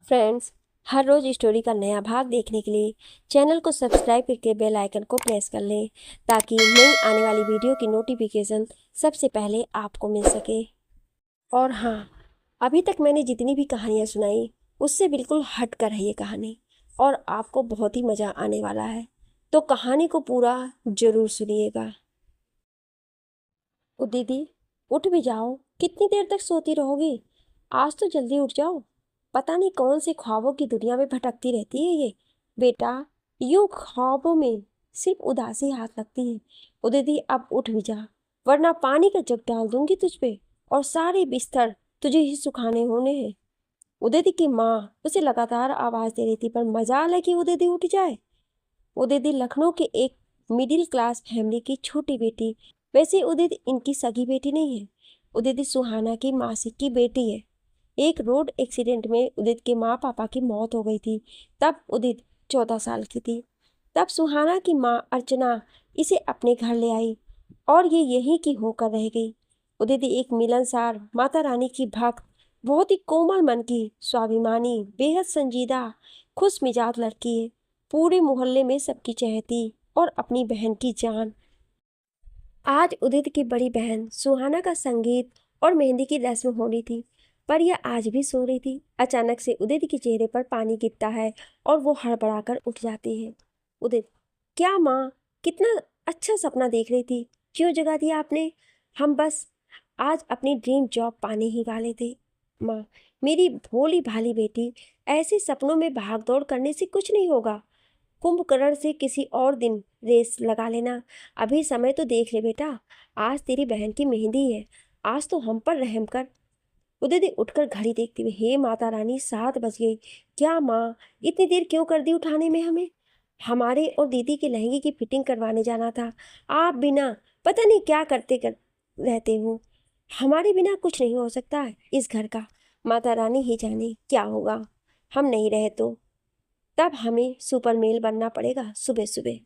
Friends, हर रोज story का नया भाग देखने के लिए चैनल को सब्सक्राइब करके बेल आइकन को प्रेस कर लें ताकि नई आने वाली वीडियो की नोटिफिकेशन सबसे पहले आपको मिल सके। और हाँ, अभी तक मैंने जितनी भी कहानियाँ सुनाई उससे बिल्कुल हट कर है ये कहानी और आपको बहुत ही मज़ा आने वाला है, तो कहानी को पूरा ज़रूर सुनिएगा। ओ दीदी, उठ भी जाओ, कितनी देर तक सोती रहोगी? आज तो जल्दी उठ जाओ। पता नहीं कौन से ख्वाबों की दुनिया में भटकती रहती है ये। बेटा, यूं ख्वाबों में सिर्फ उदासी हाथ लगती है। ओ दीदी, अब उठ भी जा, वरना पानी का जग डाल दूंगी तुझ पे और सारे बिस्तर तुझे ही सुखाने होने हैं। उदयदी की माँ उसे लगातार आवाज दे रही थी, पर मजाल है कि उदयदी उठ जाए। उदयदी लखनऊ के एक मिडिल क्लास फैमिली की छोटी बेटी, वैसे उदित इनकी सगी बेटी नहीं है। उदित सुहाना की मासी की बेटी है। एक रोड एक्सीडेंट में उदित के माँ पापा की मौत हो गई थी। तब उदित 14 साल की थी। तब सुहाना की माँ अर्चना इसे अपने घर ले आई और ये यहीं की होकर रह गई। उदित एक मिलनसार, माता रानी की भक्त, बहुत ही कोमल मन की, स्वाभिमानी, बेहद संजीदा, खुश मिजाज लड़की है। पूरे मोहल्ले में सबकी चहेती और अपनी बहन की जान। आज उदित की बड़ी बहन सुहाना का संगीत और मेहंदी की रस्म होनी थी, पर यह आज भी सो रही थी। अचानक से उदित के चेहरे पर पानी गिरता है और वो हड़बड़ाकर उठ जाती है। उदित, क्या माँ, कितना अच्छा सपना देख रही थी, क्यों जगा दिया आपने? हम बस आज अपनी ड्रीम जॉब पाने ही वाले थे। माँ, मेरी भोली भाली बेटी, ऐसे सपनों में भाग दौड़ करने से कुछ नहीं होगा। कुंभकर्ण से किसी और दिन रेस लगा लेना। अभी समय तो देख ले बेटा, आज तेरी बहन की मेहंदी है, आज तो हम पर रहम कर। उदय उठकर घड़ी देखती हुई, हे माता रानी, 7 बज गई। क्या माँ, इतनी देर क्यों कर दी उठाने में हमें? हमारे और दीदी के लहंगे की फिटिंग करवाने जाना था। आप बिना पता नहीं क्या करते कर रहते हो। हमारे बिना कुछ नहीं हो सकता है इस घर का। माता रानी ही जाने क्या होगा हम नहीं रहे तो। तब हमें सुपर मेल बनना पड़ेगा सुबह सुबह।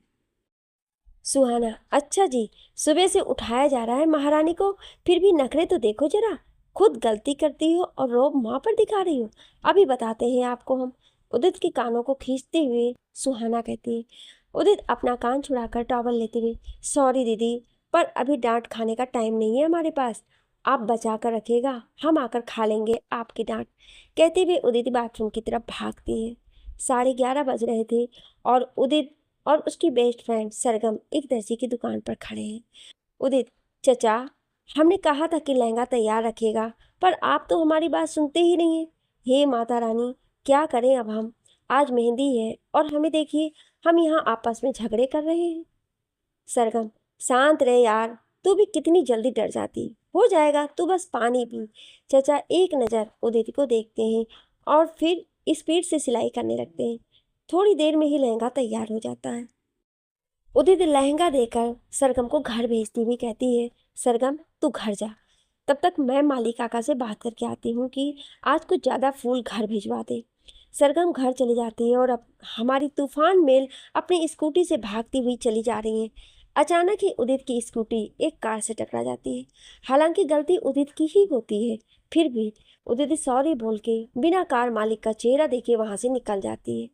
सुहाना, अच्छा जी, सुबह से उठाया जा रहा है महारानी को, फिर भी नखरे तो देखो जरा। खुद गलती करती हो और रोब माँ पर दिखा रही हो। अभी बताते हैं आपको हम। उदित के कानों को खींचते हुए सुहाना कहती है। उदित अपना कान छुड़ाकर टॉवल लेते हुए, सॉरी दीदी, पर अभी डांट खाने का टाइम नहीं है हमारे पास। आप बचा कर रखिएगा, हम आकर खा लेंगे आपकी डांट, कहते हुए उदित बाथरूम की तरफ भागती है। 11:30 बज रहे थे और उदित और उसकी बेस्ट फ्रेंड सरगम एक दर्जी की दुकान पर खड़े हैं। उदित, चचा, हमने कहा था कि लहंगा तैयार रखिएगा, पर आप तो हमारी बात सुनते ही नहीं हैं। हे माता रानी, क्या करें अब हम? आज मेहंदी है और हमें देखिए, हम यहाँ आपस में झगड़े कर रहे हैं। सरगम, शांत रहे यार, तू भी कितनी जल्दी डर जाती। हो जाएगा, तू बस पानी पी। चचा एक नज़र उदित को देखते हैं और फिर स्पीड से सिलाई करने लगते हैं। थोड़ी देर में ही लहंगा तैयार हो जाता है। उदित लहंगा देकर सरगम को घर भेजती हुई कहती है, सरगम तू घर जा, तब तक मैं माली काका से बात करके आती हूँ कि आज कुछ ज़्यादा फूल घर भिजवा दे। सरगम घर चली जाती है और अब हमारी तूफान मेल अपनी स्कूटी से भागती हुई चली जा रही है। अचानक ही उदित की स्कूटी एक कार से टकरा जाती है। हालांकि गलती उदित की ही होती है, फिर भी उदित सॉरी बोल के बिना कार मालिक का चेहरा देखे वहां से निकल जाती है।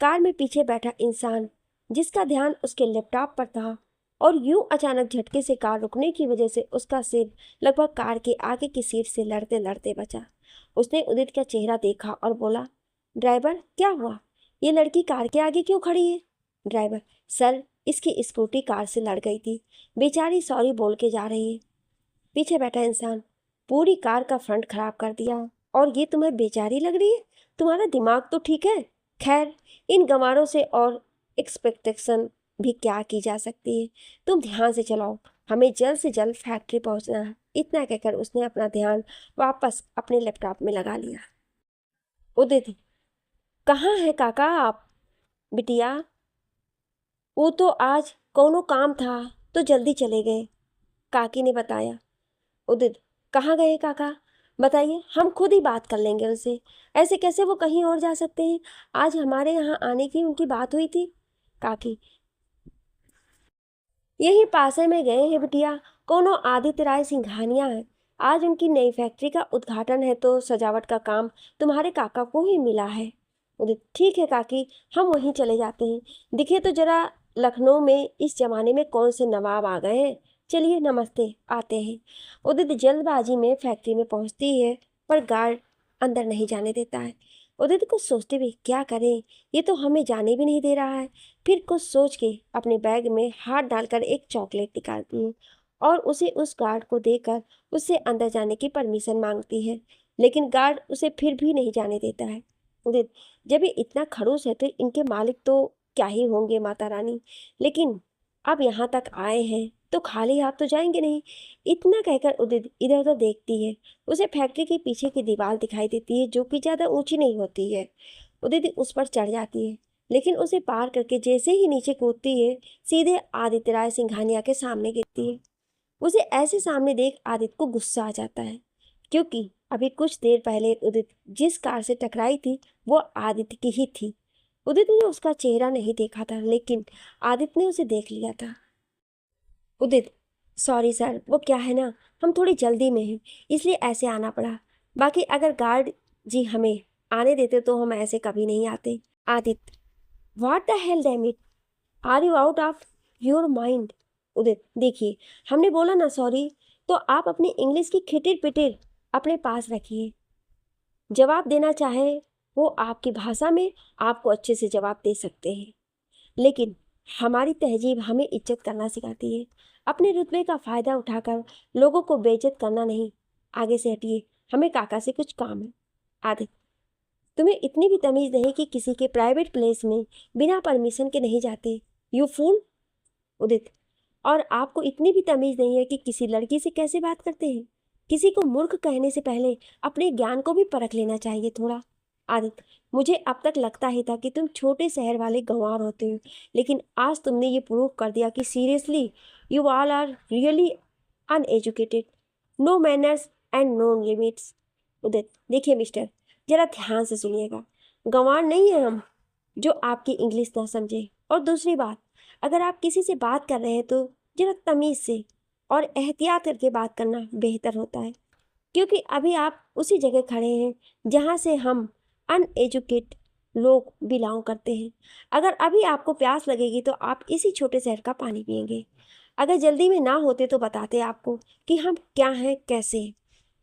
कार में पीछे बैठा इंसान, जिसका ध्यान उसके लैपटॉप पर था, और यूं अचानक झटके से कार रुकने की वजह से उसका सिर लगभग कार के आगे की सीट से लड़ते लड़ते बचा। उसने उदित का चेहरा देखा और बोला, ड्राइवर क्या हुआ? ये लड़की कार के आगे क्यों खड़ी है? ड्राइवर, सर, इसकी स्कूटी कार से लड़ गई थी, बेचारी सॉरी बोल के जा रही है। पीछे बैठा इंसान, पूरी कार का फ्रंट खराब कर दिया और ये तुम्हें बेचारी लग रही है? तुम्हारा दिमाग तो ठीक है? खैर, इन गंवारों से और एक्सपेक्टेशन भी क्या की जा सकती है। तुम ध्यान से चलाओ, हमें जल्द से जल्द फैक्ट्री पहुंचना है। इतना कहकर उसने अपना ध्यान वापस अपने लैपटॉप में लगा लिया। उदित, कहाँ है काका आप? बिटिया, वो तो आज कोनो काम था तो जल्दी चले गए, काकी ने बताया। उदित, कहाँ गए काका? बताइए, हम खुद ही बात कर लेंगे उनसे। ऐसे कैसे वो कहीं और जा सकते हैं? आज हमारे यहाँ आने की उनकी बात हुई थी। काकी, यही पासे में गए हैं बिटिया, कोनो आदित्य राय सिंघानिया है, आज उनकी नई फैक्ट्री का उद्घाटन है तो सजावट का काम तुम्हारे काका को ही मिला है। उदित, ठीक है काकी, हम वहीं चले जाते हैं। दिखे तो जरा लखनऊ में इस जमाने में कौन से नवाब आ गए हैं। चलिए नमस्ते, आते हैं। उदित जल्दबाजी में फैक्ट्री में पहुंचती है पर गार्ड अंदर नहीं जाने देता है। उदित कुछ सोचते हुए क्या करें, ये तो हमें जाने भी नहीं दे रहा है। फिर कुछ सोच के अपने बैग में हाथ डालकर एक चॉकलेट निकालती है और उसे उस गार्ड को देकर उससे अंदर जाने की परमिशन मांगती है, लेकिन गार्ड उसे फिर भी नहीं जाने देता है। उदित, जब ये इतना खड़ूस है तो इनके मालिक तो क्या ही होंगे माता रानी, लेकिन अब यहाँ तक आए हैं तो खाली हाथ तो जाएंगे नहीं। इतना कहकर उदित इधर उधर देखती है। उसे फैक्ट्री के पीछे की दीवार दिखाई देती है जो कि ज़्यादा ऊंची नहीं होती है। उदित उस पर चढ़ जाती है, लेकिन उसे पार करके जैसे ही नीचे कूदती है सीधे आदित्य राय सिंघानिया के सामने गिरती है। उसे ऐसे सामने देख आदित्य को गुस्सा आ जाता है, क्योंकि अभी कुछ देर पहले उदित जिस कार से टकराई थी वो आदित्य की ही थी। उदित ने उसका चेहरा नहीं देखा था, लेकिन आदित्य ने उसे देख लिया था। उदित, सॉरी सर, वो क्या है ना, हम थोड़ी जल्दी में हैं इसलिए ऐसे आना पड़ा। बाकी अगर गार्ड जी हमें आने देते तो हम ऐसे कभी नहीं आते। Aditya, what the hell damn it, are you out of your mind. Udit, देखिए, हमने बोला ना सॉरी, तो आप अपनी इंग्लिश की खिटिर पिटिर अपने पास रखिए। जवाब देना चाहे वो आपकी भाषा में आपको अच्छे से जवाब दे सकते हैं, लेकिन हमारी तहजीब हमें इज्जत करना सिखाती है। अपने रुतबे का फ़ायदा उठाकर लोगों को बेइज्जत करना नहीं। आगे से हटिए, हमें काका से कुछ काम है। आदित्य, तुम्हें इतनी भी तमीज़ नहीं कि किसी के प्राइवेट प्लेस में बिना परमिशन के नहीं जाते, यू फूल। उदित, और आपको इतनी भी तमीज़ नहीं है कि किसी लड़की से कैसे बात करते हैं। किसी को मूर्ख कहने से पहले अपने ज्ञान को भी परख लेना चाहिए थोड़ा। आदित्य, मुझे अब तक लगता ही था कि तुम छोटे शहर वाले गंवार होते हो, लेकिन आज तुमने ये प्रूव कर दिया कि seriously you all are really uneducated, no manners and no limits. Udit, देखिए मिस्टर, जरा ध्यान से सुनिएगा। गंवार नहीं है हम जो आपकी इंग्लिश ना समझे। और दूसरी बात, अगर आप किसी से बात कर रहे हैं तो जरा तमीज़ से और एहतियात करके बात करना बेहतर होता है, क्योंकि अभी आप उसी जगह खड़े हैं जहाँ से हम अनएजुकेट लोग बिलोंग करते हैं। अगर अभी आपको प्यास लगेगी तो आप इसी छोटे शहर का पानी पिएंगे। अगर जल्दी में ना होते तो बताते आपको कि हम क्या हैं, कैसे हैं,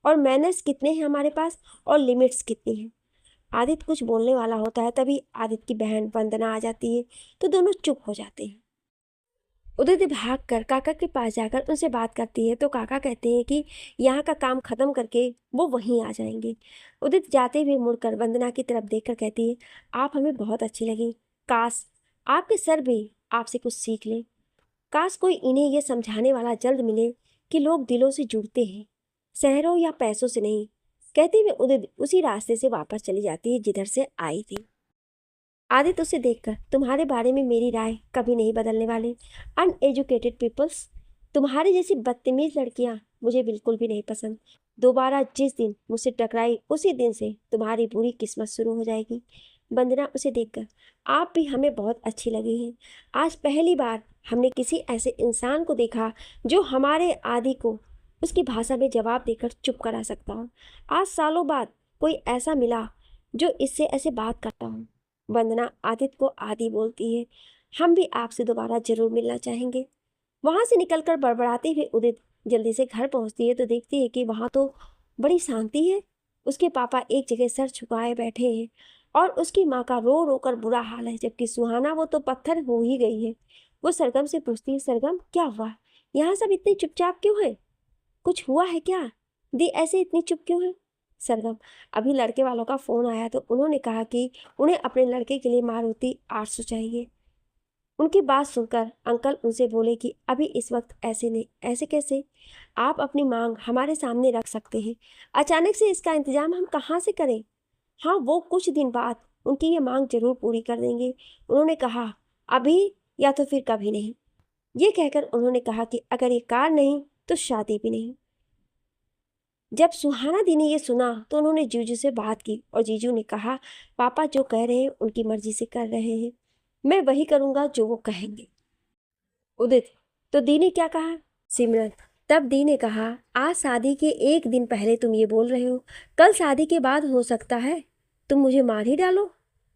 और मैनर्स कितने हैं हमारे पास और लिमिट्स कितनी हैं। आदित्य कुछ बोलने वाला होता है, तभी आदित्य की बहन वंदना आ जाती है तो दोनों चुप हो जाते हैं। उदित भाग कर काका के पास जाकर उनसे बात करती है तो काका कहते हैं कि यहाँ का काम खत्म करके वो वहीं आ जाएंगे। उदित जाते हुए मुड़कर वंदना की तरफ देखकर कहती है, आप हमें बहुत अच्छी लगी। काश आपके सर भी आपसे कुछ सीख लें। काश कोई इन्हें यह समझाने वाला जल्द मिले कि लोग दिलों से जुड़ते हैं, शहरों या पैसों से नहीं। कहते हुए उदित उसी रास्ते से वापस चली जाती है जिधर से आई थी। आदित्य उसे देखकर, तुम्हारे बारे में मेरी राय कभी नहीं बदलने वाले अनएजुकेटेड पीपल्स। तुम्हारी जैसी बदतमीज लड़कियां मुझे बिल्कुल भी नहीं पसंद। दोबारा जिस दिन मुझसे टकराई उसी दिन से तुम्हारी बुरी किस्मत शुरू हो जाएगी। वंदना उसे देखकर, आप भी हमें बहुत अच्छी लगी हैं। आज पहली बार हमने किसी ऐसे इंसान को देखा जो हमारे आदि को उसकी भाषा में जवाब देकर चुप करा सकता हो। आज सालों बाद कोई ऐसा मिला जो इससे ऐसे बात करता हूँ। वंदना आदित्य को आदि बोलती है, हम भी आपसे दोबारा जरूर मिलना चाहेंगे। वहां से निकलकर बड़बड़ाते हुए उदित जल्दी से घर पहुंचती है तो देखती है कि वहां तो बड़ी शांति है। उसके पापा एक जगह सर झुकाए बैठे हैं और उसकी माँ का रो रो कर बुरा हाल है, जबकि सुहाना वो तो पत्थर हो ही गई है। वो सरगम से पूछती है, सरगम क्या हुआ, यहाँ सब इतने चुपचाप क्यों है, कुछ हुआ है क्या, दी ऐसे इतनी चुप क्यों है। सरगम, अभी लड़के वालों का फ़ोन आया तो उन्होंने कहा कि उन्हें अपने लड़के के लिए मारुति 800 चाहिए। उनकी बात सुनकर अंकल उनसे बोले कि अभी इस वक्त ऐसे नहीं, ऐसे कैसे, आप अपनी मांग हमारे सामने रख सकते हैं, अचानक से इसका इंतजाम हम कहाँ से करें। हाँ, वो कुछ दिन बाद उनकी ये मांग जरूर पूरी कर देंगे। उन्होंने कहा अभी या तो फिर कभी नहीं। ये कहकर उन्होंने कहा कि अगर ये कार नहीं तो शादी भी नहीं। जब सुहाना दी ने ये सुना तो उन्होंने जीजू से बात की और जीजू ने कहा, पापा जो कह रहे हैं उनकी मर्जी से कर रहे हैं, मैं वही करूँगा जो वो कहेंगे। उदित, तो दी ने क्या कहा। सिमरन, तब दी ने कहा, आज शादी के एक दिन पहले तुम ये बोल रहे हो, कल शादी के बाद हो सकता है तुम मुझे मार ही डालो।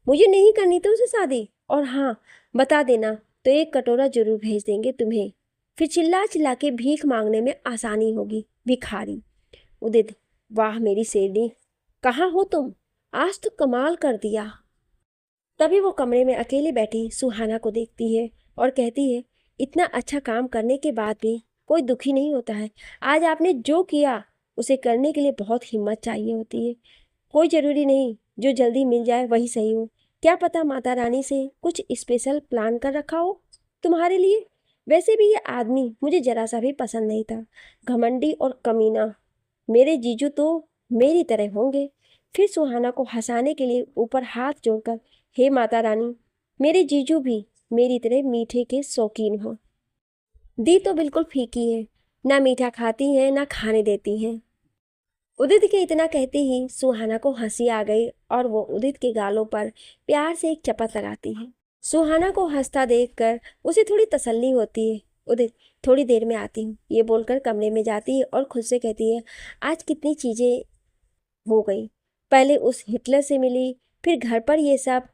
मुझे नहीं करनी तुमसे शादी, और हाँ, बता देना तो एक कटोरा जरूर भेज देंगे तुम्हें, फिर चिल्ला चिल्ला के भीख मांगने में आसानी होगी। भिखारी। उदित, वाह मेरी शेरनी, कहाँ हो तुम, आज तो कमाल कर दिया। तभी वो कमरे में अकेले बैठी सुहाना को देखती है और कहती है, इतना अच्छा काम करने के बाद भी कोई दुखी नहीं होता है। आज आपने जो किया उसे करने के लिए बहुत हिम्मत चाहिए होती है। कोई ज़रूरी नहीं जो जल्दी मिल जाए वही सही हो। क्या पता माता रानी से कुछ स्पेशल प्लान कर रखा हो तुम्हारे लिए। वैसे भी ये आदमी मुझे जरा सा भी पसंद नहीं था, घमंडी और कमीना। मेरे जीजू तो मेरी तरह होंगे। फिर सुहाना को हंसाने के लिए ऊपर हाथ जोड़कर, हे माता रानी, मेरे जीजू भी मेरी तरह मीठे के शौकीन हो। दी तो बिल्कुल फीकी है, ना मीठा खाती है ना खाने देती हैं। उदित के इतना कहते ही सुहाना को हंसी आ गई और वो उदित के गालों पर प्यार से एक चपत लगाती है। सुहाना को हंसता देखकर उसे थोड़ी तसल्ली होती है। उदित, थोड़ी देर में आती हूँ, ये बोलकर कमरे में जाती है और खुद से कहती है, आज कितनी चीजें हो गई। पहले उस हिटलर से मिली, फिर घर पर ये सब।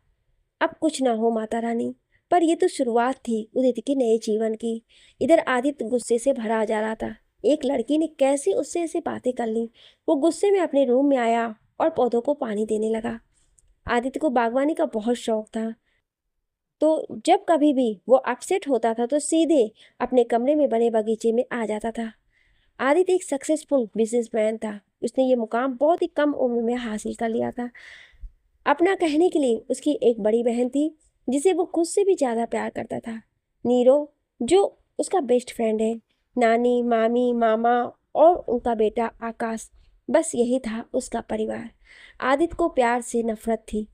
अब कुछ ना हो माता रानी, पर ये तो शुरुआत थी उदित के नए जीवन की। इधर आदित्य गुस्से से भरा जा रहा था। एक लड़की ने कैसे उससे ऐसे बातें कर ली। वो गुस्से में अपने रूम में आया और पौधों को पानी देने लगा। आदित्य को बागवानी का बहुत शौक था, तो जब कभी भी वो अपसेट होता था तो सीधे अपने कमरे में बने बगीचे में आ जाता था। आदित्य एक सक्सेसफुल बिजनेसमैन था। उसने ये मुकाम बहुत ही कम उम्र में हासिल कर लिया था। अपना कहने के लिए उसकी एक बड़ी बहन थी जिसे वो खुद से भी ज़्यादा प्यार करता था, नीरो, जो उसका बेस्ट फ्रेंड है। नानी, मामी, मामा और उनका बेटा आकाश, बस यही था उसका परिवार। आदित्य को प्यार से नफरत थी।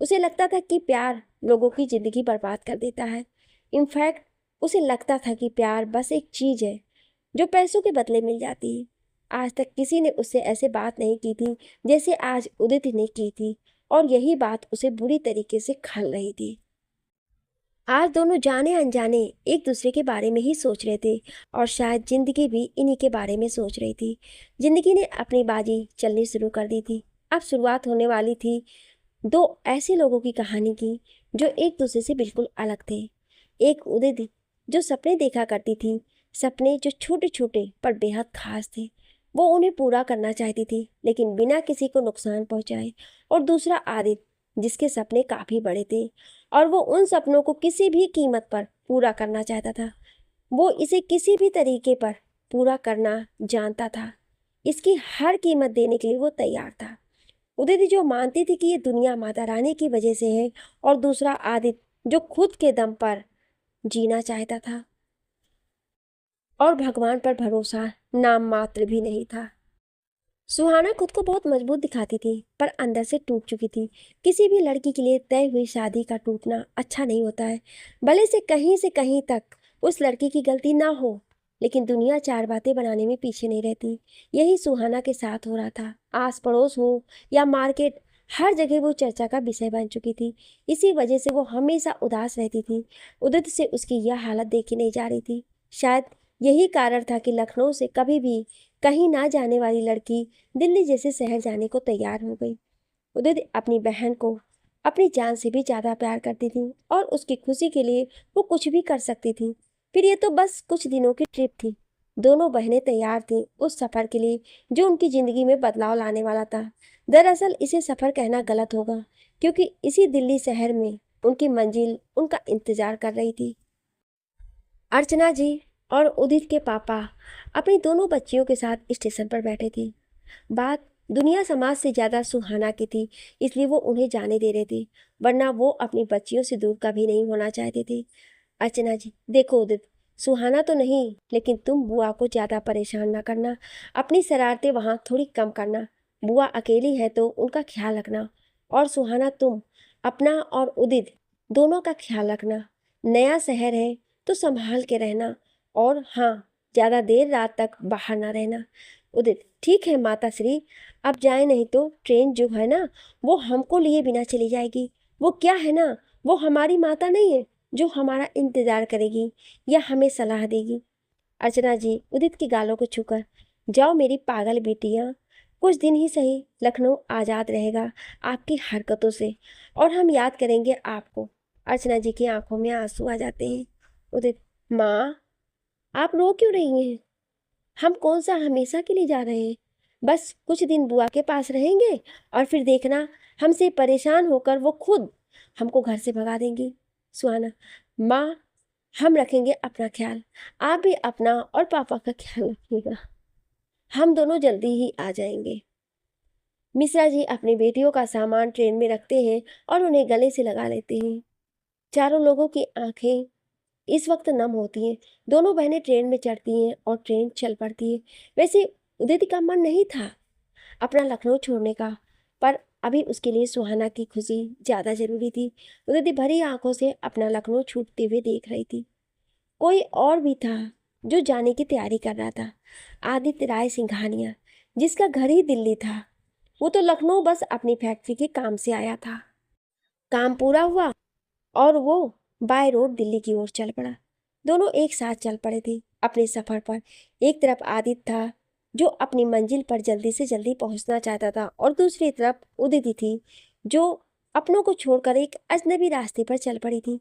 उसे लगता था कि प्यार लोगों की ज़िंदगी बर्बाद कर देता है। इनफैक्ट उसे लगता था कि प्यार बस एक चीज़ है जो पैसों के बदले मिल जाती है। आज तक किसी ने उससे ऐसे बात नहीं की थी जैसे आज उदित ने की थी, और यही बात उसे बुरी तरीके से खल रही थी। आज दोनों जाने अनजाने एक दूसरे के बारे में ही सोच रहे थे, और शायद जिंदगी भी इन्हीं के बारे में सोच रही थी। जिंदगी ने अपनी बाजी चलनी शुरू कर दी थी। अब शुरुआत होने वाली थी दो ऐसे लोगों की कहानी की जो एक दूसरे से बिल्कुल अलग थे। एक उदित जो सपने देखा करती थी, सपने जो छोटे छोटे पर बेहद खास थे। वो उन्हें पूरा करना चाहती थी लेकिन बिना किसी को नुकसान पहुंचाए। और दूसरा आदित्य जिसके सपने काफ़ी बड़े थे और वो उन सपनों को किसी भी कीमत पर पूरा करना चाहता था। वो इसे किसी भी तरीके पर पूरा करना जानता था। इसकी हर कीमत देने के लिए वो तैयार था। उदित जो मानती थी कि ये दुनिया माता रानी की वजह से है, और दूसरा आदित्य जो खुद के दम पर जीना चाहता था और भगवान पर भरोसा नाम मात्र भी नहीं था। सुहाना खुद को बहुत मजबूत दिखाती थी पर अंदर से टूट चुकी थी। किसी भी लड़की के लिए तय हुई शादी का टूटना अच्छा नहीं होता है, भले से कहीं तक उस लड़की की गलती ना हो, लेकिन दुनिया चार बातें बनाने में पीछे नहीं रहती। यही सुहाना के साथ हो रहा था। आस पड़ोस हो या मार्केट, हर जगह वो चर्चा का विषय बन चुकी थी। इसी वजह से वो हमेशा उदास रहती थी। उदित से उसकी यह हालत देखी नहीं जा रही थी। शायद यही कारण था कि लखनऊ से कभी भी कहीं ना जाने वाली लड़की दिल्ली जैसे शहर जाने को तैयार हो गई। उदित अपनी बहन को अपनी जान से भी ज़्यादा प्यार करती थी और उसकी खुशी के लिए वो कुछ भी कर सकती थी। फिर ये तो बस कुछ दिनों की ट्रिप थी। दोनों बहनें तैयार थीं उस सफ़र के लिए जो उनकी ज़िंदगी में बदलाव लाने वाला था। दरअसल इसे सफ़र कहना गलत होगा, क्योंकि इसी दिल्ली शहर में उनकी मंजिल उनका इंतज़ार कर रही थी। अर्चना जी और उदित के पापा अपनी दोनों बच्चियों के साथ स्टेशन पर बैठे थे। बात दुनिया समाज से ज़्यादा सुहाना की थी, इसलिए वो उन्हें जाने दे रहे थे, वरना वो अपनी बच्चियों से दूर कभी नहीं होना चाहते थे। अर्चना जी, देखो उदित, सुहाना तो नहीं, लेकिन तुम बुआ को ज़्यादा परेशान ना करना। अपनी शरारतें वहाँ थोड़ी कम करना। बुआ अकेली है तो उनका ख्याल रखना। और सुहाना, तुम अपना और उदित दोनों का ख्याल रखना। नया शहर है तो संभाल के रहना। और हाँ, ज़्यादा देर रात तक बाहर ना रहना। उदित, ठीक है माता श्री, अब जाए नहीं तो ट्रेन जो है ना वो हमको लिए बिना चली जाएगी। वो क्या है ना, वो हमारी माता नहीं है जो हमारा इंतज़ार करेगी या हमें सलाह देगी। अर्चना जी उदित की गालों को छूकर, जाओ मेरी पागल बेटियां, कुछ दिन ही सही लखनऊ आज़ाद रहेगा आपकी हरकतों से, और हम याद करेंगे आपको। अर्चना जी की आंखों में आंसू आ जाते हैं। उदित, माँ आप रो क्यों रही हैं? हम कौन सा हमेशा के लिए जा रहे हैं? बस कुछ दिन बुआ के पास रहेंगे और फिर देखना हमसे परेशान होकर वो खुद हमको घर से भगा देंगी। सुहाना, माँ हम रखेंगे अपना ख्याल, आप भी अपना और पापा का ख्याल रखिएगा, हम दोनों जल्दी ही आ जाएंगे। मिश्रा जी अपनी बेटियों का सामान ट्रेन में रखते हैं और उन्हें गले से लगा लेते हैं। चारों लोगों की आंखें इस वक्त नम होती हैं। दोनों बहनें ट्रेन में चढ़ती हैं और ट्रेन चल पड़ती है। वैसे उदित का मन नहीं था अपना लखनऊ छोड़ने का, पर अभी उसके लिए सुहाना की खुशी ज़्यादा जरूरी थी। उदित भरी आंखों से अपना लखनऊ छूटते हुए देख रही थी। कोई और भी था जो जाने की तैयारी कर रहा था, आदित्य राय सिंघानिया, जिसका घर ही दिल्ली था। वो तो लखनऊ बस अपनी फैक्ट्री के काम से आया था। काम पूरा हुआ और वो बाय रोड दिल्ली की ओर चल पड़ा। दोनों एक साथ चल पड़े थे अपने सफर पर। एक तरफ आदित्य था जो अपनी मंजिल पर जल्दी से जल्दी पहुंचना चाहता था, और दूसरी तरफ उदिति थी जो अपनों को छोड़कर एक अजनबी रास्ते पर चल पड़ी थी।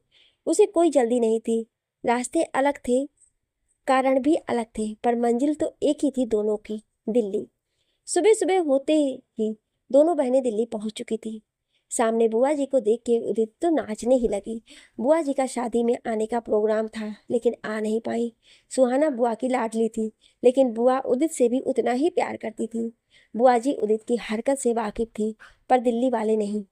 उसे कोई जल्दी नहीं थी, रास्ते अलग थे, कारण भी अलग थे, पर मंजिल तो एक ही थी दोनों की, दिल्ली। सुबह सुबह होते ही दोनों बहनें दिल्ली पहुंच चुकी थी। सामने बुआ जी को देख के उदित तो नाचने ही लगी। बुआ जी का शादी में आने का प्रोग्राम था लेकिन आ नहीं पाई। सुहाना बुआ की लाडली थी, लेकिन बुआ उदित से भी उतना ही प्यार करती थी। बुआ जी उदित की हरकत से वाकिफ थी, पर दिल्ली वाले नहीं।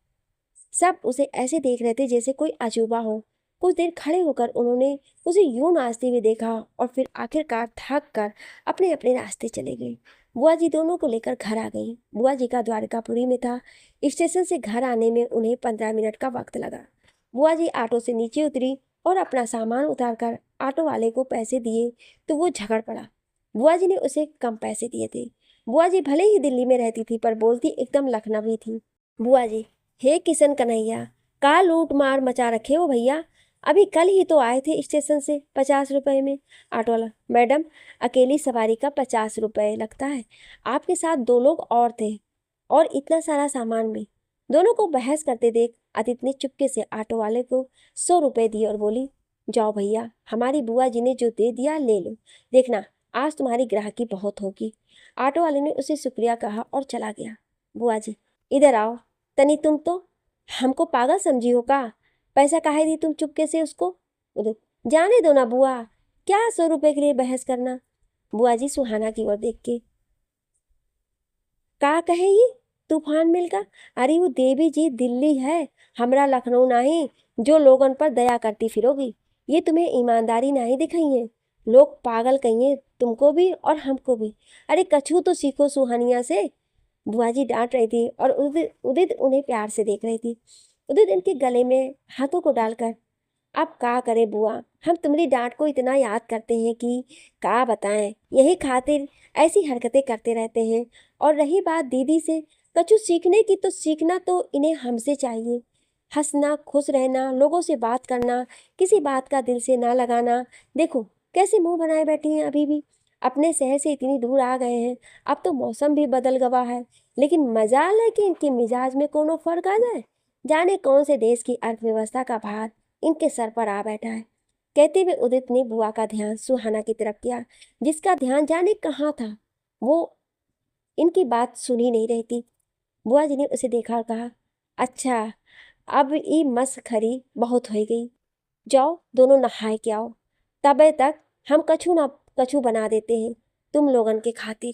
सब उसे ऐसे देख रहे थे जैसे कोई अजूबा हो। कुछ देर खड़े होकर उन्होंने उसे यूं नाचते हुए देखा और फिर आखिरकार थक कर अपने अपने रास्ते चले गए। बुआ जी दोनों को लेकर घर आ गई। बुआ जी का द्वारकापुरी में था। स्टेशन से घर आने में उन्हें 15 मिनट का वक्त लगा। बुआ जी ऑटो से नीचे उतरी और अपना सामान उतारकर ऑटो वाले को पैसे दिए तो वो झगड़ पड़ा। बुआ जी ने उसे कम पैसे दिए थे। बुआ जी भले ही दिल्ली में रहती थी पर बोलती एकदम लखनवी थी। बुआ जी, हे किशन कन्हैया, का लूट मार मचा रखे हो भैया, अभी कल ही तो आए थे स्टेशन से 50 रुपए में। ऑटो वाला, मैडम अकेली सवारी का 50 रुपए लगता है, आपके साथ 2 लोग और थे और इतना सारा सामान भी। दोनों को बहस करते देख अदिति ने चुपके से ऑटो वाले को 100 रुपए दिए और बोली, जाओ भैया, हमारी बुआ जी ने जो दे दिया ले लो, देखना आज तुम्हारी ग्राहकी बहुत होगी। ऑटो वाले ने उसे शुक्रिया कहा और चला गया। बुआ जी, इधर आओ तनी, तुम तो हमको पागल समझी हो का? पैसा काहे दी तुम चुपके से उसको? उदित, जाने दो ना बुआ, क्या 100 रुपए के लिए बहस करना। बुआ जी सुहाना की ओर देख के, का कहे ये तूफान मिल का? अरे वो देवी जी दिल्ली है, हमरा लखनऊ नहीं, जो लोगन पर दया करती फिरोगी। ये तुम्हें ईमानदारी नहीं दिखाई है, लोग पागल कहिए तुमको भी और हमको भी। अरे कछू तो सीखो सुहानिया से। बुआ जी डांट रही थी और उदित उदित उन्हें प्यार से देख रही थी। उदित इनके गले में हाथों को डालकर, अब का करे बुआ, हम तुम्हारी डांट को इतना याद करते हैं कि का बताएं, यही खातिर ऐसी हरकतें करते रहते हैं। और रही बात दीदी से कछु सीखने की, तो सीखना तो इन्हें हमसे चाहिए। हंसना, खुश रहना, लोगों से बात करना, किसी बात का दिल से ना लगाना। देखो कैसे मुंह बनाए बैठी हैं, अभी भी अपने शहर से इतनी दूर आ गए हैं। अब तो मौसम भी बदल गवा है, लेकिन मजाल है कि इनके मिजाज में कोनो फर्क आ जाए। जाने कौन से देश की अर्थव्यवस्था का भार इनके सर पर आ बैठा है। कहते हुए उदित ने बुआ का ध्यान सुहाना की तरफ किया, जिसका ध्यान जाने कहाँ था। वो इनकी बात सुन ही नहीं रही थी। बुआ जी ने उसे देखा और कहा, अच्छा अब ये मस्खरी बहुत हो गई, जाओ दोनों नहाए के आओ, तबे तक हम कछु ना कछु बना देते हैं तुम लोगन के खातिर।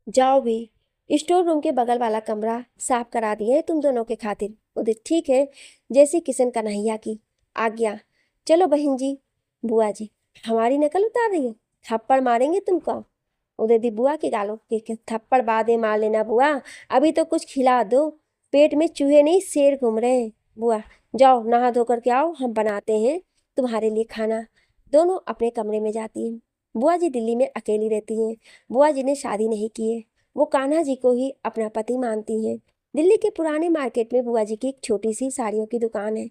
जाओ भी, स्टोर रूम के बगल वाला कमरा साफ करा दिए हैं तुम दोनों के खातिर। उदित, ठीक है, जैसे किशन कन्हैया की आज्ञा। चलो बहन जी। बुआ जी, हमारी नकल उतार रही है, थप्पड़ मारेंगे तुमको। उदित, बुआ के गालों के थप्पड़ बादे मार लेना बुआ, अभी तो कुछ खिला दो, पेट में चूहे नहीं शेर घूम रहे हैं। बुआ, जाओ नहा धो करके आओ, हम बनाते हैं तुम्हारे लिए खाना। दोनों अपने कमरे में जाती हैं। बुआ जी दिल्ली में अकेली रहती हैं। बुआ जी ने शादी नहीं की है, वो कान्हा जी को ही अपना पति मानती हैं। दिल्ली के पुराने मार्केट में बुआ जी की एक छोटी सी साड़ियों की दुकान है।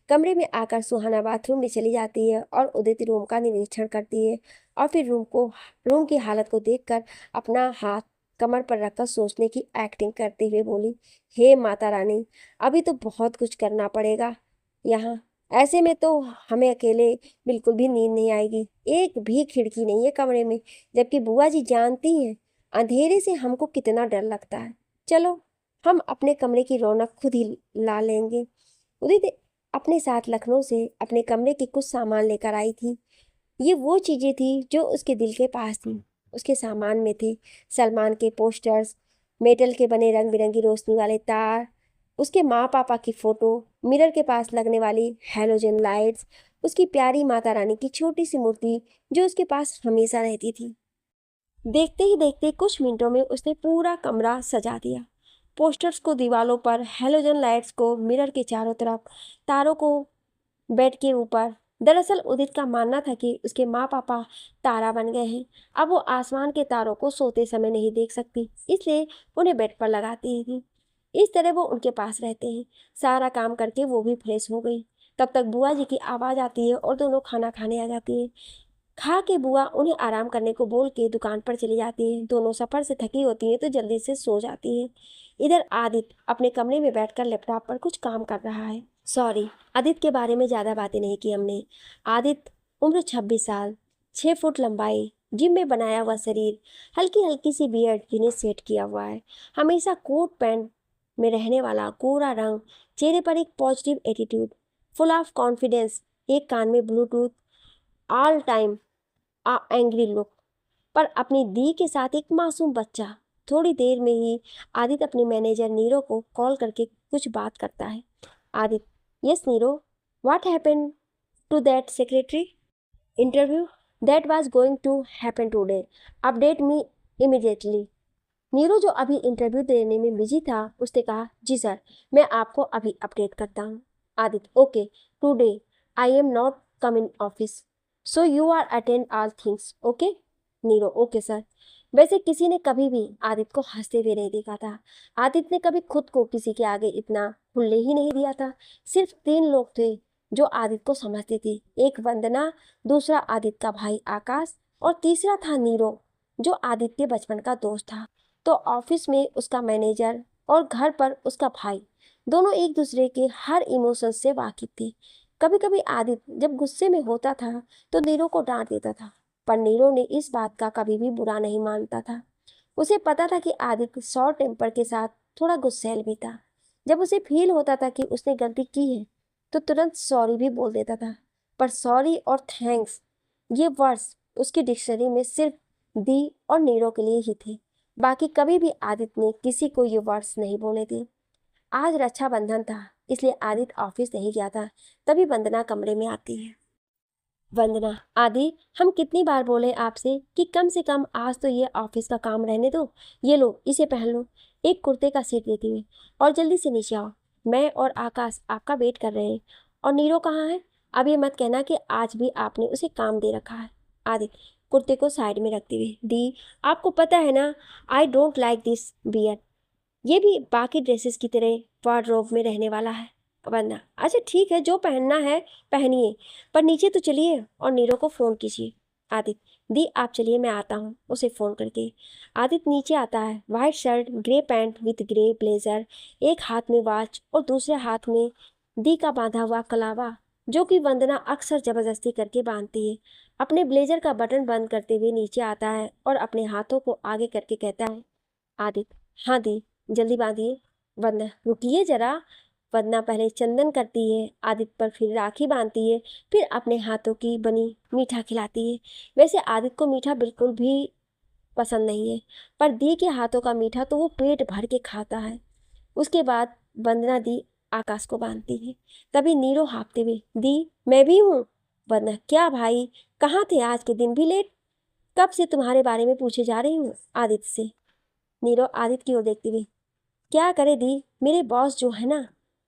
कमरे में आकर सुहाना बाथरूम में चली जाती है और उदित रूम का निरीक्षण करती है। और फिर रूम की हालत को देखकर अपना हाथ कमर पर रखकर सोचने की एक्टिंग करते हुए बोली, हे माता रानी, अभी तो बहुत कुछ करना पड़ेगा यहाँ। ऐसे में तो हमें अकेले बिल्कुल भी नींद नहीं आएगी। एक भी खिड़की नहीं है कमरे में, जबकि बुआ जी जानती हैं अंधेरे से हमको कितना डर लगता है। चलो, हम अपने कमरे की रौनक खुद ही ला लेंगे। उदित अपने साथ लखनऊ से अपने कमरे के कुछ सामान लेकर आई थी। ये वो चीजें थी जो उसके दिल के पास थी। उसके सामान में थे सलमान के पोस्टर्स, मेटल के बने रंग बिरंगी रोशनी वाले तार, उसके माँ पापा की फोटो, मिरर के पास लगने वाली हैलोजन लाइट्स, उसकी प्यारी माता रानी की छोटी सी मूर्ति जो उसके पास हमेशा रहती थी। देखते ही देखते कुछ मिनटों में उसने पूरा कमरा सजा दिया। पोस्टर्स को दीवारों पर, हैलोजन लाइट्स को मिरर के चारों तरफ, तारों को बेड के ऊपर। दरअसल उदित का मानना था कि उसके माँ पापा तारा बन गए हैं। अब वो आसमान के तारों को सोते समय नहीं देख सकती, इसलिए उन्हें बेड पर लगाती थी। इस तरह वो उनके पास रहते हैं। सारा काम करके वो भी फ्रेश हो गई। तब तक बुआ जी की आवाज़ आती है और दोनों खाना खाने आ जाती है। खा के बुआ उन्हें आराम करने को बोल के दुकान पर चली जाती है। दोनों सफ़र से थकी होती हैं तो जल्दी से सो जाती है। इधर आदित्य अपने कमरे में बैठकर लैपटॉप पर कुछ काम कर रहा है। सॉरी, आदित्य के बारे में ज़्यादा बातें नहीं की हमने। आदित्य, उम्र 26 साल, 6 फुट लंबाई, जिम में बनाया हुआ शरीर, हल्की हल्की सी बियर्ड जिन्हें सेट किया हुआ है, हमेशा कोट पैंट में रहने वाला, कोरा रंग, चेहरे पर एक positive attitude, full of confidence, एक कान में Bluetooth, all time angry look, पर अपनी दी के साथ एक मासूम बच्चा। थोड़ी देर में ही आदित्य अपने मैनेजर नीरो को कॉल करके कुछ बात करता है। Aditya, yes Neero, what happened to that secretary interview that was going to happen today, update me immediately. Neero जो अभी इंटरव्यू देने में बिजी था, उसने कहा, जी सर, मैं आपको अभी अपडेट करता हूँ। Aditya, okay, today I am not come in office, so you are attend all things, okay. Neero, okay sir. वैसे किसी ने कभी भी आदित्य को हंसते हुए नहीं देखा था। आदित्य ने कभी खुद को किसी के आगे इतना खुलने ही नहीं दिया था। सिर्फ 3 लोग थे जो आदित्य को समझते थे, एक वंदना, दूसरा आदित्य का भाई आकाश, और तीसरा था नीरो जो आदित्य के बचपन का दोस्त था। तो ऑफिस में उसका मैनेजर और घर पर उसका भाई, दोनों एक दूसरे के हर इमोशन से वाकिफ थे। कभी कभी आदित्य जब गुस्से में होता था तो नीरो को डांट देता था, पर नीरो ने इस बात का कभी भी बुरा नहीं मानता था। उसे पता था कि आदित्य शॉर्ट टेम्पर के साथ थोड़ा गुस्सैल भी था। जब उसे फील होता था कि उसने गलती की है तो तुरंत सॉरी भी बोल देता था। पर सॉरी और थैंक्स, ये वर्ड्स उसकी डिक्शनरी में सिर्फ दी और नीरो के लिए ही थे। बाकी कभी भी आदित्य ने किसी को ये वर्ड्स नहीं बोले थे। आज रक्षाबंधन था, इसलिए आदित्य ऑफिस नहीं गया था। तभी वंदना कमरे में आती है। वंदना, आदि, हम कितनी बार बोले आपसे कि कम से कम आज तो ये ऑफिस का काम रहने दो। ये लो, इसे पहन लो, एक कुर्ते का सेट देती हुई, और जल्दी से नीचे आओ, मैं और आकाश आपका वेट कर रहे हैं। और नीरो कहाँ है? अब ये मत कहना कि आज भी आपने उसे काम दे रखा है। आदित्य, कुर्ते को साइड में रखते हुए, दी, आपको पता है ना, I don't like this beer. ये भी बाकी ड्रेसेस की तरह वार्डरोब में रहने वाला है। वरना अच्छा ठीक है, जो पहनना है पहनिए, पर नीचे तो चलिए और नीरो को फ़ोन कीजिए। आदित्य, दी आप चलिए, मैं आता हूँ उसे फ़ोन करके। आदित्य नीचे आता है, white shirt, grey pant with grey blazer, एक हाथ में वॉच और दूसरे हाथ में दी का बांधा हुआ कलावा, जो कि वंदना अक्सर ज़बरदस्ती करके बांधती है। अपने ब्लेजर का बटन बंद करते हुए नीचे आता है और अपने हाथों को आगे करके कहता है, आदित्य, हाँ दी, जल्दी बांधिए। वंदना, रुकिए जरा। वंदना पहले चंदन करती है आदित्य पर, फिर राखी बांधती है, फिर अपने हाथों की बनी मीठा खिलाती है। वैसे आदित्य को मीठा बिल्कुल भी पसंद नहीं है, पर दी के हाथों का मीठा तो वो पेट भर के खाता है। उसके बाद वंदना दी आकाश को बांधती है। तभी नीरो हाँफते हुए, दी मैं भी हूँ। वंदना, क्या भाई, कहाँ थे आज के दिन भी लेट? कब से तुम्हारे बारे में पूछे जा रही हूँ आदित्य से। नीरो आदित्य की ओर देखती हुई, क्या करे दी, मेरे बॉस जो है ना,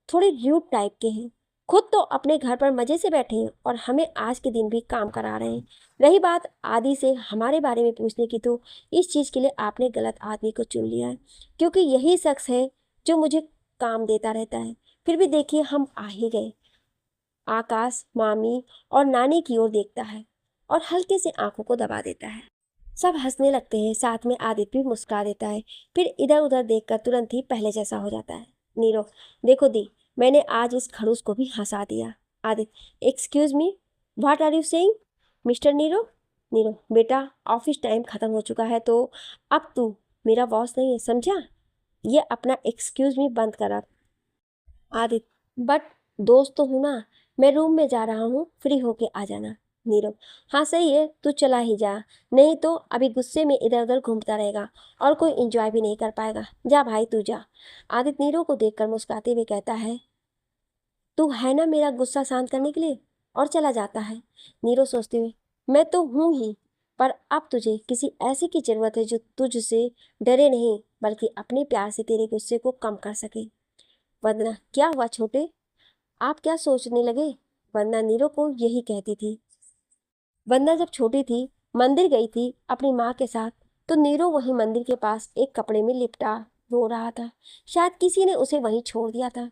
थोड़े र्यूड टाइप के हैं। खुद तो अपने घर पर मजे से बैठे हैं और हमें आज के दिन भी काम करा रहे हैं। रही बात आदि से हमारे बारे में पूछने की, तो इस चीज़ के लिए आपने गलत आदमी को चुन लिया है, क्योंकि यही शख्स है जो मुझे काम देता रहता है। फिर भी देखिए, हम आ ही गए। आकाश मामी और नानी की ओर देखता है। और हल्के से आंखों को दबा देता है। सब हंसने लगते हैं, साथ में आदित्य भी मुस्कुरा देता है, फिर इधर उधर देखकर तुरंत ही पहले जैसा हो जाता है। नीरो, देखो दी, मैंने आज इस खड़ूस को भी हंसा दिया। Aditya, excuse me, what are you saying mister Neero? Neero, बेटा ऑफिस टाइम खत्म हो चुका है, तो अब तू मेरा बॉस नहीं है, समझा? ये अपना एक्सक्यूज मी बंद कर अब। आदित्य, बट दोस्त तो हूं ना, मैं रूम में जा रहा हूँ, फ्री होके आ जाना। नीरव, हाँ सही है, तू चला ही जा, नहीं तो अभी गुस्से में इधर उधर घूमता रहेगा और कोई एंजॉय भी नहीं कर पाएगा। जा भाई तू जा। आदित्य नीरव को देखकर मुस्कुराते हुए कहता है, तू है ना मेरा गुस्सा शांत करने के लिए, और चला जाता है। नीरव सोचते हुए, मैं तो हूं ही, पर अब तुझे किसी ऐसे की जरूरत है जो तुझसे डरे नहीं, बल्कि अपने प्यार से तेरे गुस्से को कम कर सके। वंदना, क्या हुआ छोटे, आप क्या सोचने लगे? वंदना नीरो को यही कहती थी। वंदना जब छोटी थी, मंदिर गई थी अपनी माँ के साथ, तो नीरो वहीं मंदिर के पास एक कपड़े में लिपटा रो रहा था। शायद किसी ने उसे वहीं छोड़ दिया था।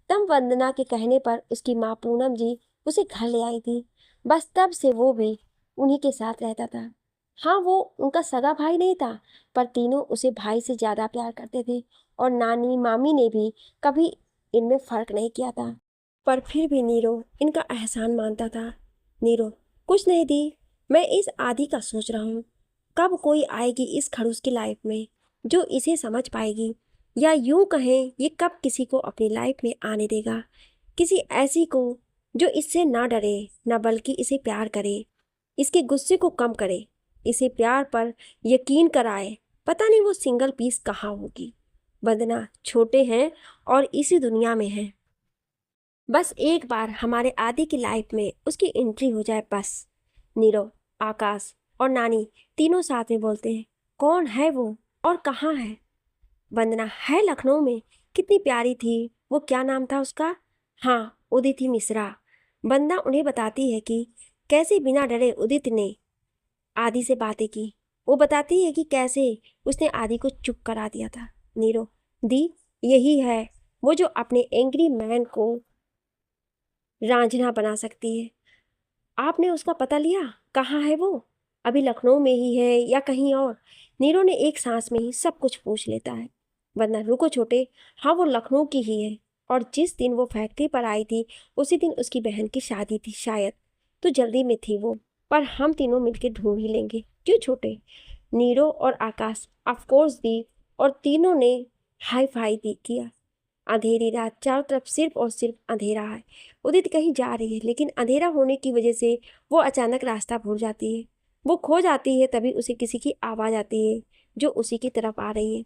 तब वंदना के कहने पर उसकी माँ पूनम जी उसे घर ले आई थी। बस तब से वो भी उन्हीं के साथ रहता था। हाँ, वो उनका सगा भाई नहीं था, पर तीनों उसे भाई से ज्यादा प्यार करते थे, और नानी मामी ने भी कभी इनमें फर्क नहीं किया था। पर फिर भी नीरो इनका एहसान मानता था। नीरो, कुछ नहीं दी, मैं इस आदि का सोच रहा हूँ, कब कोई आएगी इस खड़ूस की लाइफ में जो इसे समझ पाएगी, या यूं कहें ये कब किसी को अपनी लाइफ में आने देगा, किसी ऐसी को जो इससे ना डरे, ना बल्कि इसे प्यार करे, इसके गुस्से को कम करे, इसे प्यार पर यकीन कराए। पता नहीं वो सिंगल पीस कहाँ होगी। वंदना छोटे हैं और इसी दुनिया में हैं। बस एक बार हमारे आदि की लाइफ में उसकी एंट्री हो जाए बस। नीरव, आकाश और नानी तीनों साथ में बोलते हैं, कौन है वो और कहाँ है? वंदना, है लखनऊ में, कितनी प्यारी थी वो, क्या नाम था उसका? हाँ, उदित मिश्रा। वंदना उन्हें बताती है कि कैसे बिना डरे उदित ने आदि से बातें की। वो बताती है कि कैसे उसने आदि को चुप करा दिया था। नीरो, दी, यही है वो जो अपने एंग्री मैन को रांझना बना सकती है। आपने उसका पता लिया, कहाँ है वो? अभी लखनऊ में ही है या कहीं और? नीरो ने एक सांस में ही सब कुछ पूछ लेता है। वरना रुको छोटे, हाँ वो लखनऊ की ही है, और जिस दिन वो फैक्ट्री पर आई थी उसी दिन उसकी बहन की शादी थी शायद, तो जल्दी में थी वो, पर हम तीनों मिलकर ढूंढ ही लेंगे, क्यों छोटे? नीरो और आकाश ऑफकोर्स दी, और तीनों ने हाई फाई दी किया। अंधेरी रात, चारों तरफ सिर्फ और सिर्फ अंधेरा है। उदित कहीं जा रही है, लेकिन अंधेरा होने की वजह से वो अचानक रास्ता भूल जाती है। वो खो जाती है, तभी उसे किसी की आवाज़ आती है जो उसी की तरफ आ रही है।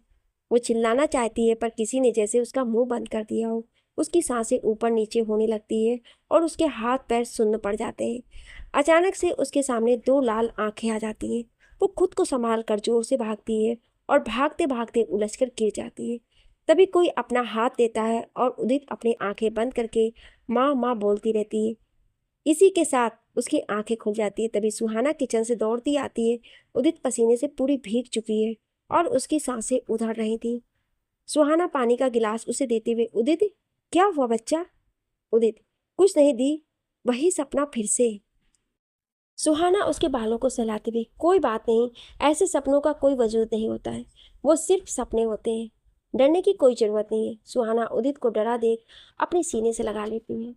वो चिल्लाना चाहती है, पर किसी ने जैसे उसका मुंह बंद कर दिया हो। उसकी सांसें ऊपर नीचे होने लगती है और उसके हाथ पैर सुन्न पड़ जाते हैं। अचानक से उसके सामने दो लाल आंखें आ जाती हैं। वो खुद को संभाल कर जोर से भागती है और भागते भागते उलझकर गिर जाती है। तभी कोई अपना हाथ देता है और उदित अपनी आंखें बंद करके माँ माँ बोलती रहती है। इसी के साथ उसकी आंखें खुल जाती है। तभी सुहाना किचन से दौड़ती आती है। उदित पसीने से पूरी भीग चुकी है और उसकी सांसें उधड़ रही थी। सुहाना पानी का गिलास उसे देते हुए, उदित क्या हुआ बच्चा? उदित, कुछ नहीं दी, वही सपना फिर से। सुहाना उसके बालों को सहलाते हुए, कोई बात नहीं, ऐसे सपनों का कोई वजूद नहीं होता है, वो सिर्फ सपने होते हैं, डरने की कोई जरूरत नहीं है। सुहाना उदित को डरा देख अपने सीने से लगा लेती है।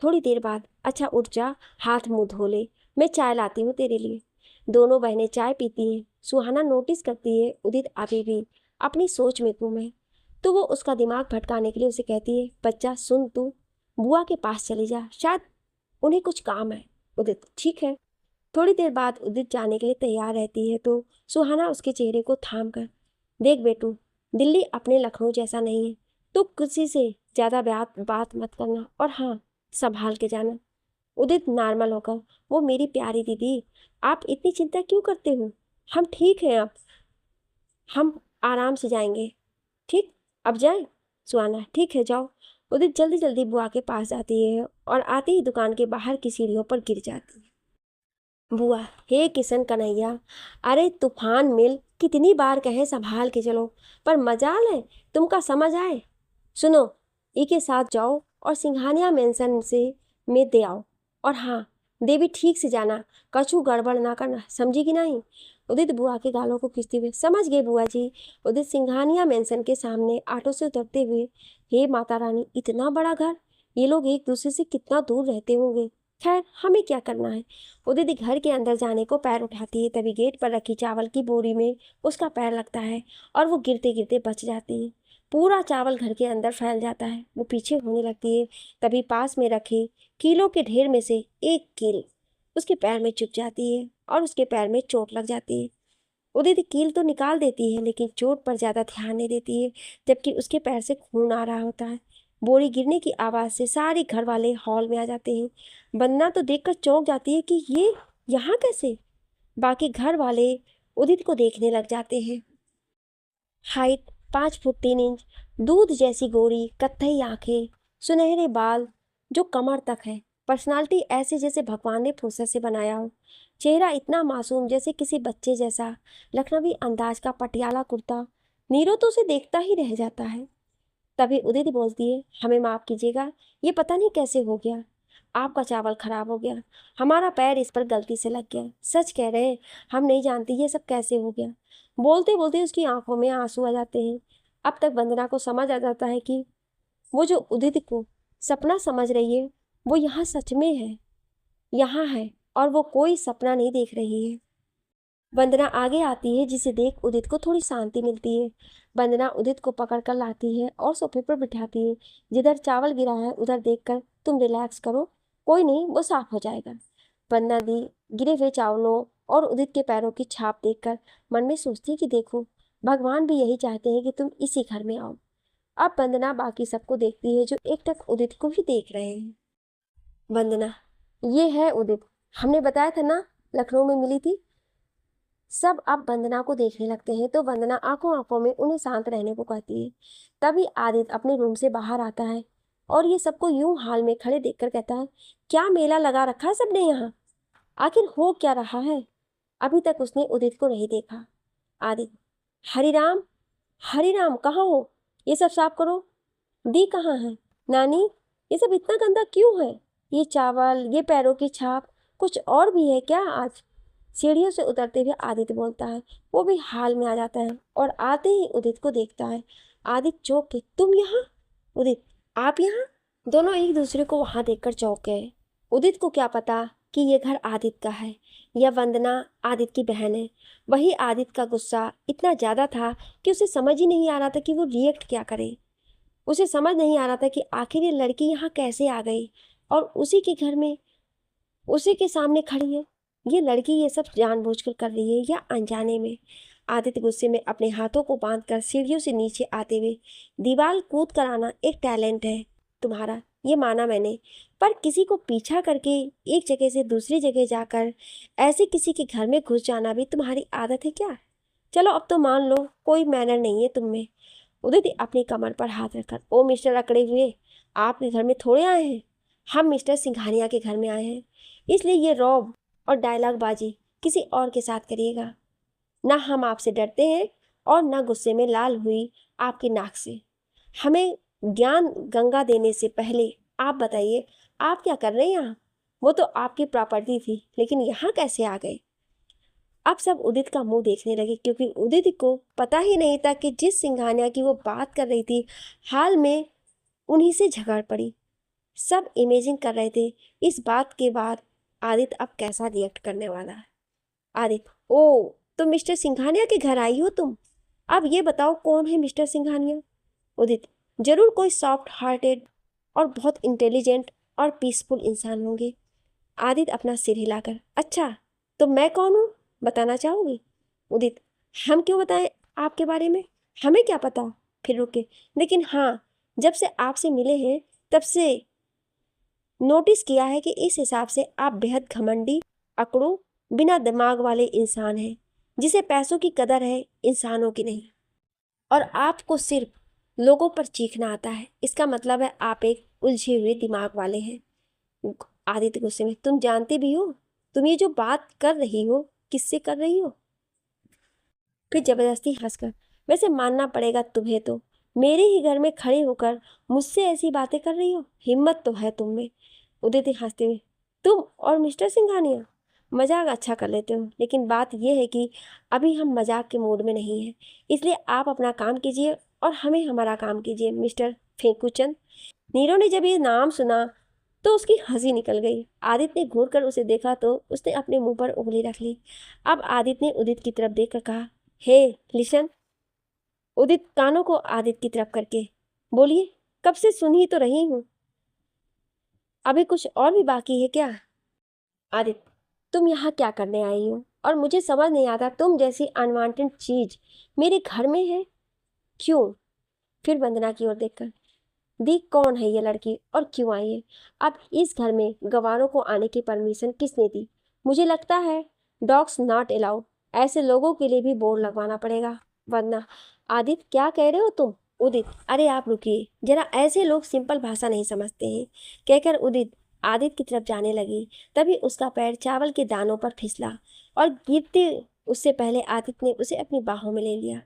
थोड़ी देर बाद, अच्छा उठ जा, हाथ मुंह धो ले, मैं चाय लाती हूँ तेरे लिए। दोनों बहनें चाय पीती हैं। सुहाना नोटिस करती है उदित अभी भी अपनी सोच में गुम है, तो वो उसका दिमाग भटकाने के लिए उसे कहती है, बच्चा सुन, तू बुआ के पास चली जा, शायद उन्हें कुछ काम है। उदित, ठीक है। थोड़ी देर बाद उदित जाने के लिए तैयार रहती है, तो सुहाना उसके चेहरे को थाम कर, देख बेटू, दिल्ली अपने लखनऊ जैसा नहीं है, तो किसी से ज़्यादा बात मत करना, और हाँ, संभाल के जाना। उदित नॉर्मल होकर, वो मेरी प्यारी दीदी, आप इतनी चिंता क्यों करते हो? हम ठीक हैं, अब हम आराम से जाएंगे। ठीक, अब जाएं? सुहाना, ठीक है, जाओ। उदित जल्दी जल्दी बुआ के पास जाती है और आते ही दुकान के बाहर की सीढ़ियों पर गिर जाती है। बुआ, हे किशन कन्हैया, अरे तूफान मिल, कितनी बार कहे संभाल के चलो, पर मजाल है तुमका समझ आए। सुनो, ई के साथ जाओ और सिंघानिया मेंशन से में दे आओ, और हाँ, देवी ठीक से जाना, कछु गड़बड़ ना करना, समझी कि नहीं? उदित बुआ के गालों को खींचते हुए, समझ गए बुआ जी। उदित सिंघानिया मेंशन के सामने ऑटो से उतरते हुए, हे माता रानी, इतना बड़ा घर, ये लोग एक दूसरे से कितना दूर रहते होंगे। खैर, हमें क्या करना है। उदित घर के अंदर जाने को पैर उठाती है, तभी गेट पर रखी चावल की बोरी में उसका पैर लगता है और वो गिरते गिरते बच जाती है। पूरा चावल घर के अंदर फैल जाता है। वो पीछे होने लगती है, तभी पास में रखे कीलों के ढेर में से एक कील उसके पैर में चुभ जाती है और उसके पैर में चोट लग जाती है। उदित कील तो निकाल देती है, लेकिन चोट पर ज्यादा ध्यान नहीं देती है, जबकि उसके पैर से खून आ रहा होता है। बोरी गिरने की आवाज से सारे घर वाले हॉल में आ जाते हैं। वंदना तो देखकर चौंक जाती है कि ये यहाँ कैसे। बाकी घर वाले उदित को देखने लग जाते हैं। हाइट 5 फुट 3 इंच, दूध जैसी गोरी कत्थई आंखें, सुनहरे बाल जो कमर तक है। पर्सनालिटी ऐसे जैसे भगवान ने फुर्सत से बनाया हो। चेहरा इतना मासूम जैसे किसी बच्चे जैसा। लखनवी अंदाज का पटियाला कुर्ता। नीरो तो उसे देखता ही रह जाता है। तभी उदित बोलती है, हमें माफ कीजिएगा, ये पता नहीं कैसे हो गया। आपका चावल खराब हो गया, हमारा पैर इस पर गलती से लग गया। सच कह रहे हैं, हम नहीं जानती ये सब कैसे हो गया। बोलते बोलते उसकी आंखों में आंसू आ जाते हैं। अब तक वंदना को समझ आ जाता है कि वो जो उदित को सपना समझ रही है, वो यहाँ सच में है, यहाँ है, और वो कोई सपना नहीं देख रही है। वंदना आगे आती है, जिसे देख उदित को थोड़ी शांति मिलती है। वंदना उदित को पकड़ कर लाती है और सोफे पर बिठाती है। जिधर चावल गिरा है उधर देखकर, तुम रिलैक्स करो, कोई नहीं, वो साफ हो जाएगा। वंदना दी गिरे हुए चावलों और उदित के पैरों की छाप देखकर मन में सोचती है कि देखो, भगवान भी यही चाहते हैं कि तुम इसी घर में आओ। अब वंदना बाकी सबको देखती है, जो एकटक उदित को भी देख रहे हैं। वंदना, ये है उदित, हमने बताया था ना, लखनऊ में मिली थी। सब अब वंदना को देखने लगते हैं, तो वंदना आंखों आंखों में उन्हें शांत रहने को कहती है। तभी आदित्य अपने रूम से बाहर आता है और ये सबको यूं हाल में खड़े देखकर कहता है, क्या मेला लगा रखा है सबने यहाँ? आखिर हो क्या रहा है? अभी तक उसने उदित को नहीं देखा। आदित्य, हरिराम, हरिराम कहाँ हो? ये सब साफ करो। दी कहाँ है? नानी, ये सब इतना गंदा क्यों है? ये चावल, ये पैरों की छाप, कुछ और भी है क्या आज? सीढ़ियों से उतरते हुए आदित्य बोलता है। वो भी हाल में आ जाता है और आते ही उदित को देखता है। आदित्य चौंक के, तुम यहाँ? उदित, आप यहाँ? दोनों एक दूसरे को वहां देखकर चौंक गए। उदित को क्या पता कि ये घर आदित्य का है, या वंदना आदित्य की बहन है। वही आदित्य का गुस्सा इतना ज्यादा था कि उसे समझ ही नहीं आ रहा था कि वो रिएक्ट क्या करे। उसे समझ नहीं आ रहा था कि आखिर ये लड़की यहाँ कैसे आ गई और उसी के घर में उसी के सामने खड़ी है। ये लड़की ये सब जानबूझकर कर रही है या अनजाने में? आदित्य गुस्से में अपने हाथों को बांधकर सीढ़ियों से नीचे आते हुए, दीवार कूद कर आना एक टैलेंट है तुम्हारा, ये माना मैंने, पर किसी को पीछा करके एक जगह से दूसरी जगह जाकर ऐसे किसी के घर में घुस जाना भी तुम्हारी आदत है क्या? चलो अब तो मान लो कोई मैनर नहीं है तुम में। उदित अपनी कमर पर हाथ रखकर, ओ मिस्टर अकड़े हुए, आपके घर में थोड़े आए हैं, हम मिस्टर सिंघानिया के घर में आए हैं, इसलिए ये रौब और डायलॉग बाजी किसी और के साथ करिएगा। ना हम आपसे डरते हैं और ना गुस्से में लाल हुई आपकी नाक से। हमें ज्ञान गंगा देने से पहले आप बताइए, आप क्या कर रहे हैं यहाँ? वो तो आपकी प्रॉपर्टी थी, लेकिन यहाँ कैसे आ गए? अब सब उदित का मुंह देखने लगे, क्योंकि उदित को पता ही नहीं था कि जिस सिंघानिया की वो बात कर रही थी, हाल में उन्हीं से झगड़ पड़ी। सब इमेजिन कर रहे थे इस बात के बाद आदित्य अब कैसा रिएक्ट करने वाला है। आदित्य, ओ तो मिस्टर सिंघानिया के घर आई हो तुम? अब ये बताओ कौन है मिस्टर सिंघानिया? उदित, जरूर कोई सॉफ्ट हार्टेड और बहुत इंटेलिजेंट और पीसफुल इंसान होंगे। आदित्य अपना सिर हिलाकर, अच्छा तो मैं कौन हूँ, बताना चाहोगी? उदित, हम क्यों बताएं आपके बारे में, हमें क्या पता। फिर रुके, लेकिन हाँ, जब से आपसे मिले हैं तब से नोटिस किया है कि इस हिसाब से आप बेहद घमंडी, अकड़ू, बिना दिमाग वाले इंसान हैं, जिसे पैसों की कदर है, इंसानों की नहीं। और आपको सिर्फ लोगों पर चीखना आता है, इसका मतलब है आप एक उलझे हुए दिमाग वाले हैं। आदित्य गुस्से में, तुम जानते भी हो तुम ये जो बात कर रही हो किससे कर रही हो? फिर जबरदस्ती हंसकर, वैसे मानना पड़ेगा तुम्हें, तो मेरे ही घर में खड़े होकर मुझसे ऐसी बातें कर रही हो, हिम्मत तो है तुम में। उदित हंसते हुए, तुम और मिस्टर सिंघानिया मजाक अच्छा कर लेते हो, लेकिन बात यह है कि अभी हम मजाक के मूड में नहीं हैं। इसलिए आप अपना काम कीजिए और हमें हमारा काम कीजिए मिस्टर फेंकूचंद। नीरव ने जब ये नाम सुना तो उसकी हंसी निकल गई। आदित्य ने घूर कर उसे देखा तो उसने अपने मुंह पर उंगली रख ली। अब आदित्य ने उदित की तरफ देखकर कहा, हे लिसन। उदित कानों को आदित्य की तरफ करके, बोलिए, कब से सुन ही तो रही हूं, अभी कुछ और भी बाकी है क्या? आदित्य, तुम यहाँ क्या करने आई हो? और मुझे समझ नहीं आता तुम जैसी अनवांटेड चीज मेरे घर में है क्यों? फिर वंदना की ओर देखकर, देख कौन है ये लड़की और क्यों आई है? अब इस घर में गवारों को आने की परमिशन किसने दी? मुझे लगता है डॉग्स नॉट अलाउड, ऐसे लोगों के लिए भी बोर्ड लगवाना पड़ेगा। वरना आदित्य, क्या कह रहे हो तुम? उदित, अरे आप रुकिए जरा, ऐसे लोग सिंपल भाषा नहीं समझते हैं, कहकर उदित आदित्य की तरफ जाने लगी। तभी उसका पैर चावल के दानों पर फिसला और गिरते उससे पहले आदित्य ने उसे अपनी बाहों में ले लिया।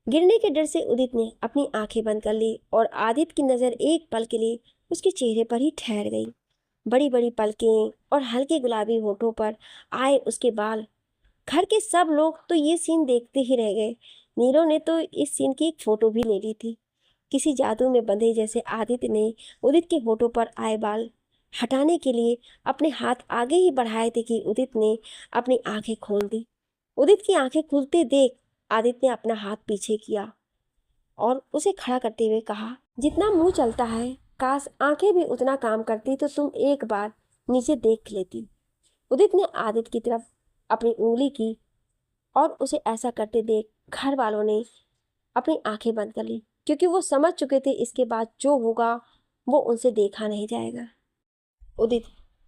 गिरने के डर से उदित ने अपनी आंखें बंद कर ली और आदित्य की नजर एक पल के लिए उसके चेहरे पर ही ठहर गई। बड़ी बड़ी पलकें और हल्के गुलाबी होठों पर आए उसके बाल। घर के सब लोग तो ये सीन देखते ही रह गए। नीरव ने तो इस सीन की एक फोटो भी ले ली थी। किसी जादू में बंधे जैसे आदित्य ने उदित के होठों पर आए बाल हटाने के लिए अपने हाथ आगे ही बढ़ाए थे कि उदित ने अपनी आंखें खोल दी। उदित की आंखें खुलते देख आदित्य ने अपना हाथ पीछे किया और उसे खड़ा करते हुए कहा, जितना मुंह चलता है, काश आंखें भी उतना काम करती तो तुम एक बार नीचे देख लेती। उदित ने आदित्य की तरफ अपनी उंगली की और उसे ऐसा करते देख घर वालों ने अपनी आंखें बंद कर ली, क्योंकि वो समझ चुके थे इसके बाद जो होगा वो उनसे देखा नहीं जाएगा। उदित,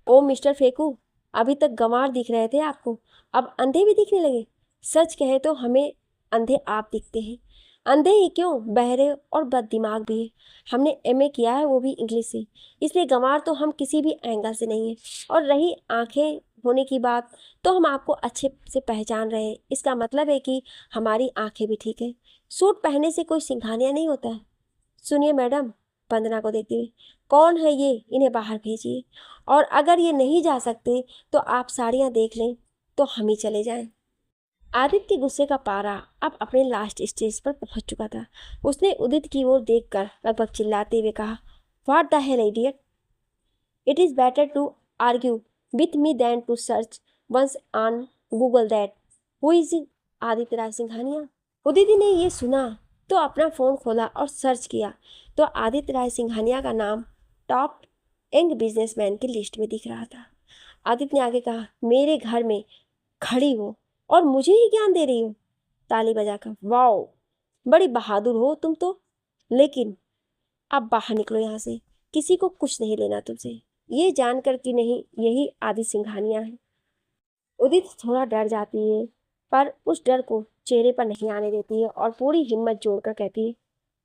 ओ मिस्टर फेकू, अभी तक गंवार दिख रहे थे आपको, अब अंधे भी दिखने लगे? सच कहे तो हमें अंधे आप दिखते हैं। अंधे ही क्यों, बहरे और बददिमाग भी है। हमने एमए किया है, वो भी इंग्लिश से, इसलिए गंवार तो हम किसी भी एंगल से नहीं है। और रही आंखें होने की बात, तो हम आपको अच्छे से पहचान रहे हैं, इसका मतलब है कि हमारी आंखें भी ठीक है। सूट पहनने से कोई सिंघानिया नहीं होता है। सुनिए मैडम, वंदना को देखते हुए, कौन है ये, इन्हें बाहर भेजिए। और अगर ये नहीं जा सकते तो आप साड़ियाँ देख लें, तो हम ही चले जाएं। आदित्य के गुस्से का पारा अब अपने लास्ट स्टेज पर पहुंच चुका था। उसने उदित की ओर देखकर लगभग चिल्लाते हुए कहा, what the hell idiot, it is better to argue with me then to search once on Google that who is Aditya Rai Singhania. Udit ने ये सुना तो अपना फोन खोला और सर्च किया तो आदित्य राय सिंघानिया का नाम टॉप यंग बिजनेसमैन की लिस्ट में दिख रहा था। आदित्य ने आगे कहा, मेरे घर में खड़ी हो और मुझे ही ज्ञान दे रही हो, ताली बजाकर, वाओ, बड़ी बहादुर हो तुम तो। लेकिन अब बाहर निकलो यहाँ से, किसी को कुछ नहीं लेना तुमसे, ये जानकर कि नहीं यही आदि सिंघानिया है। उदित थोड़ा डर जाती है, पर उस डर को चेहरे पर नहीं आने देती है और पूरी हिम्मत जोड़कर कहती है,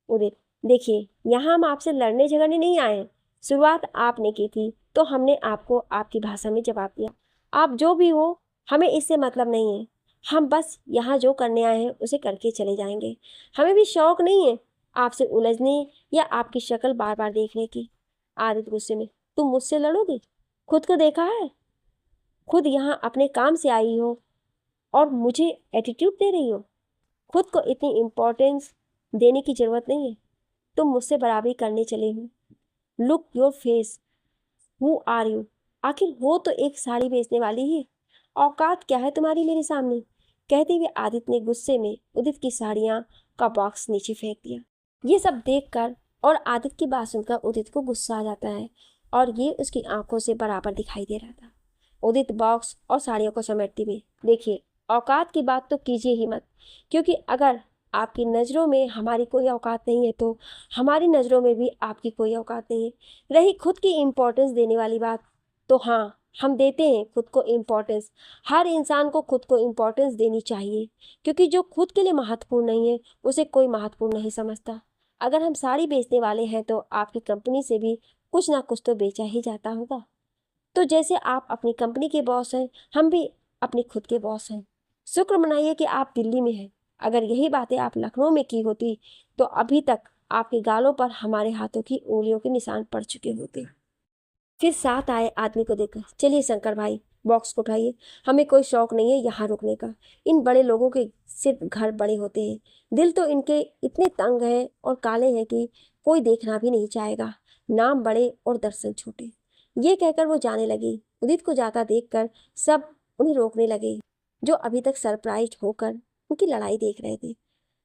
उदित, देखिए, यहाँ हम आपसे लड़ने झगड़ने नहीं आए हैं। शुरुआत आपने की थी तो हमने आपको आपकी भाषा में जवाब दिया। आप जो भी हो, हमें इससे मतलब नहीं है। हम बस यहाँ जो करने आए हैं उसे करके चले जाएंगे। हमें भी शौक नहीं है आपसे उलझने या आपकी शक्ल बार बार देखने की। आदित्य गुस्से में, तुम मुझसे लड़ोगी? खुद को देखा है? खुद यहाँ अपने काम से आई हो और मुझे एटीट्यूड दे रही हो? खुद को इतनी इम्पोर्टेंस देने की जरूरत नहीं है। तुम मुझसे बराबरी करने चले हो। Look your face, who are you? आखिर हो तो एक साड़ी बेचने वाली ही, औकात क्या है तुम्हारी मेरे सामने? कहते हुए आदित्य ने गुस्से में उदित की साड़ियाँ का बॉक्स नीचे फेंक दिया। ये सब देखकर और आदित्य की बात सुनकर उदित को गुस्सा आ जाता है और ये उसकी आंखों से बराबर दिखाई दे रहा था। उदित बॉक्स और साड़ियों को समेटते हुए, देखिए, औकात की बात तो कीजिए ही मत, क्योंकि अगर आपकी नज़रों में हमारी कोई औकात नहीं है तो हमारी नज़रों में भी आपकी कोई औकात नहीं है। रही खुद की इम्पोर्टेंस देने वाली बात, तो हाँ, हम देते हैं खुद को इम्पोर्टेंस। हर इंसान को खुद को इम्पोर्टेंस देनी चाहिए, क्योंकि जो खुद के लिए महत्वपूर्ण नहीं है उसे कोई महत्वपूर्ण नहीं समझता। अगर हम साड़ी बेचने वाले हैं तो आपकी कंपनी से भी कुछ ना कुछ तो बेचा ही जाता होगा। तो जैसे आप अपनी कंपनी के बॉस हैं, हम भी अपनी खुद के बॉस हैं। शुक्र मनाइए कि आप दिल्ली में हैं। अगर यही बातें आप लखनऊ में की होती तो अभी तक आपके गालों पर हमारे हाथों की उंगलियों के निशान पड़ चुके होते। फिर साथ आए आदमी को देखकर, चलिए शंकर भाई बॉक्स को उठाइए, हमें कोई शौक नहीं है यहाँ रुकने का। इन बड़े लोगों के सिर्फ घर बड़े होते हैं, दिल तो इनके इतने तंग हैं और काले हैं कि कोई देखना भी नहीं चाहेगा। नाम बड़े और दर्शन छोटे। ये कहकर वो जाने लगी। उदित को जाता देखकर सब उन्हें रोकने लगे, जो अभी तक सरप्राइज होकर उनकी लड़ाई देख रहे थे।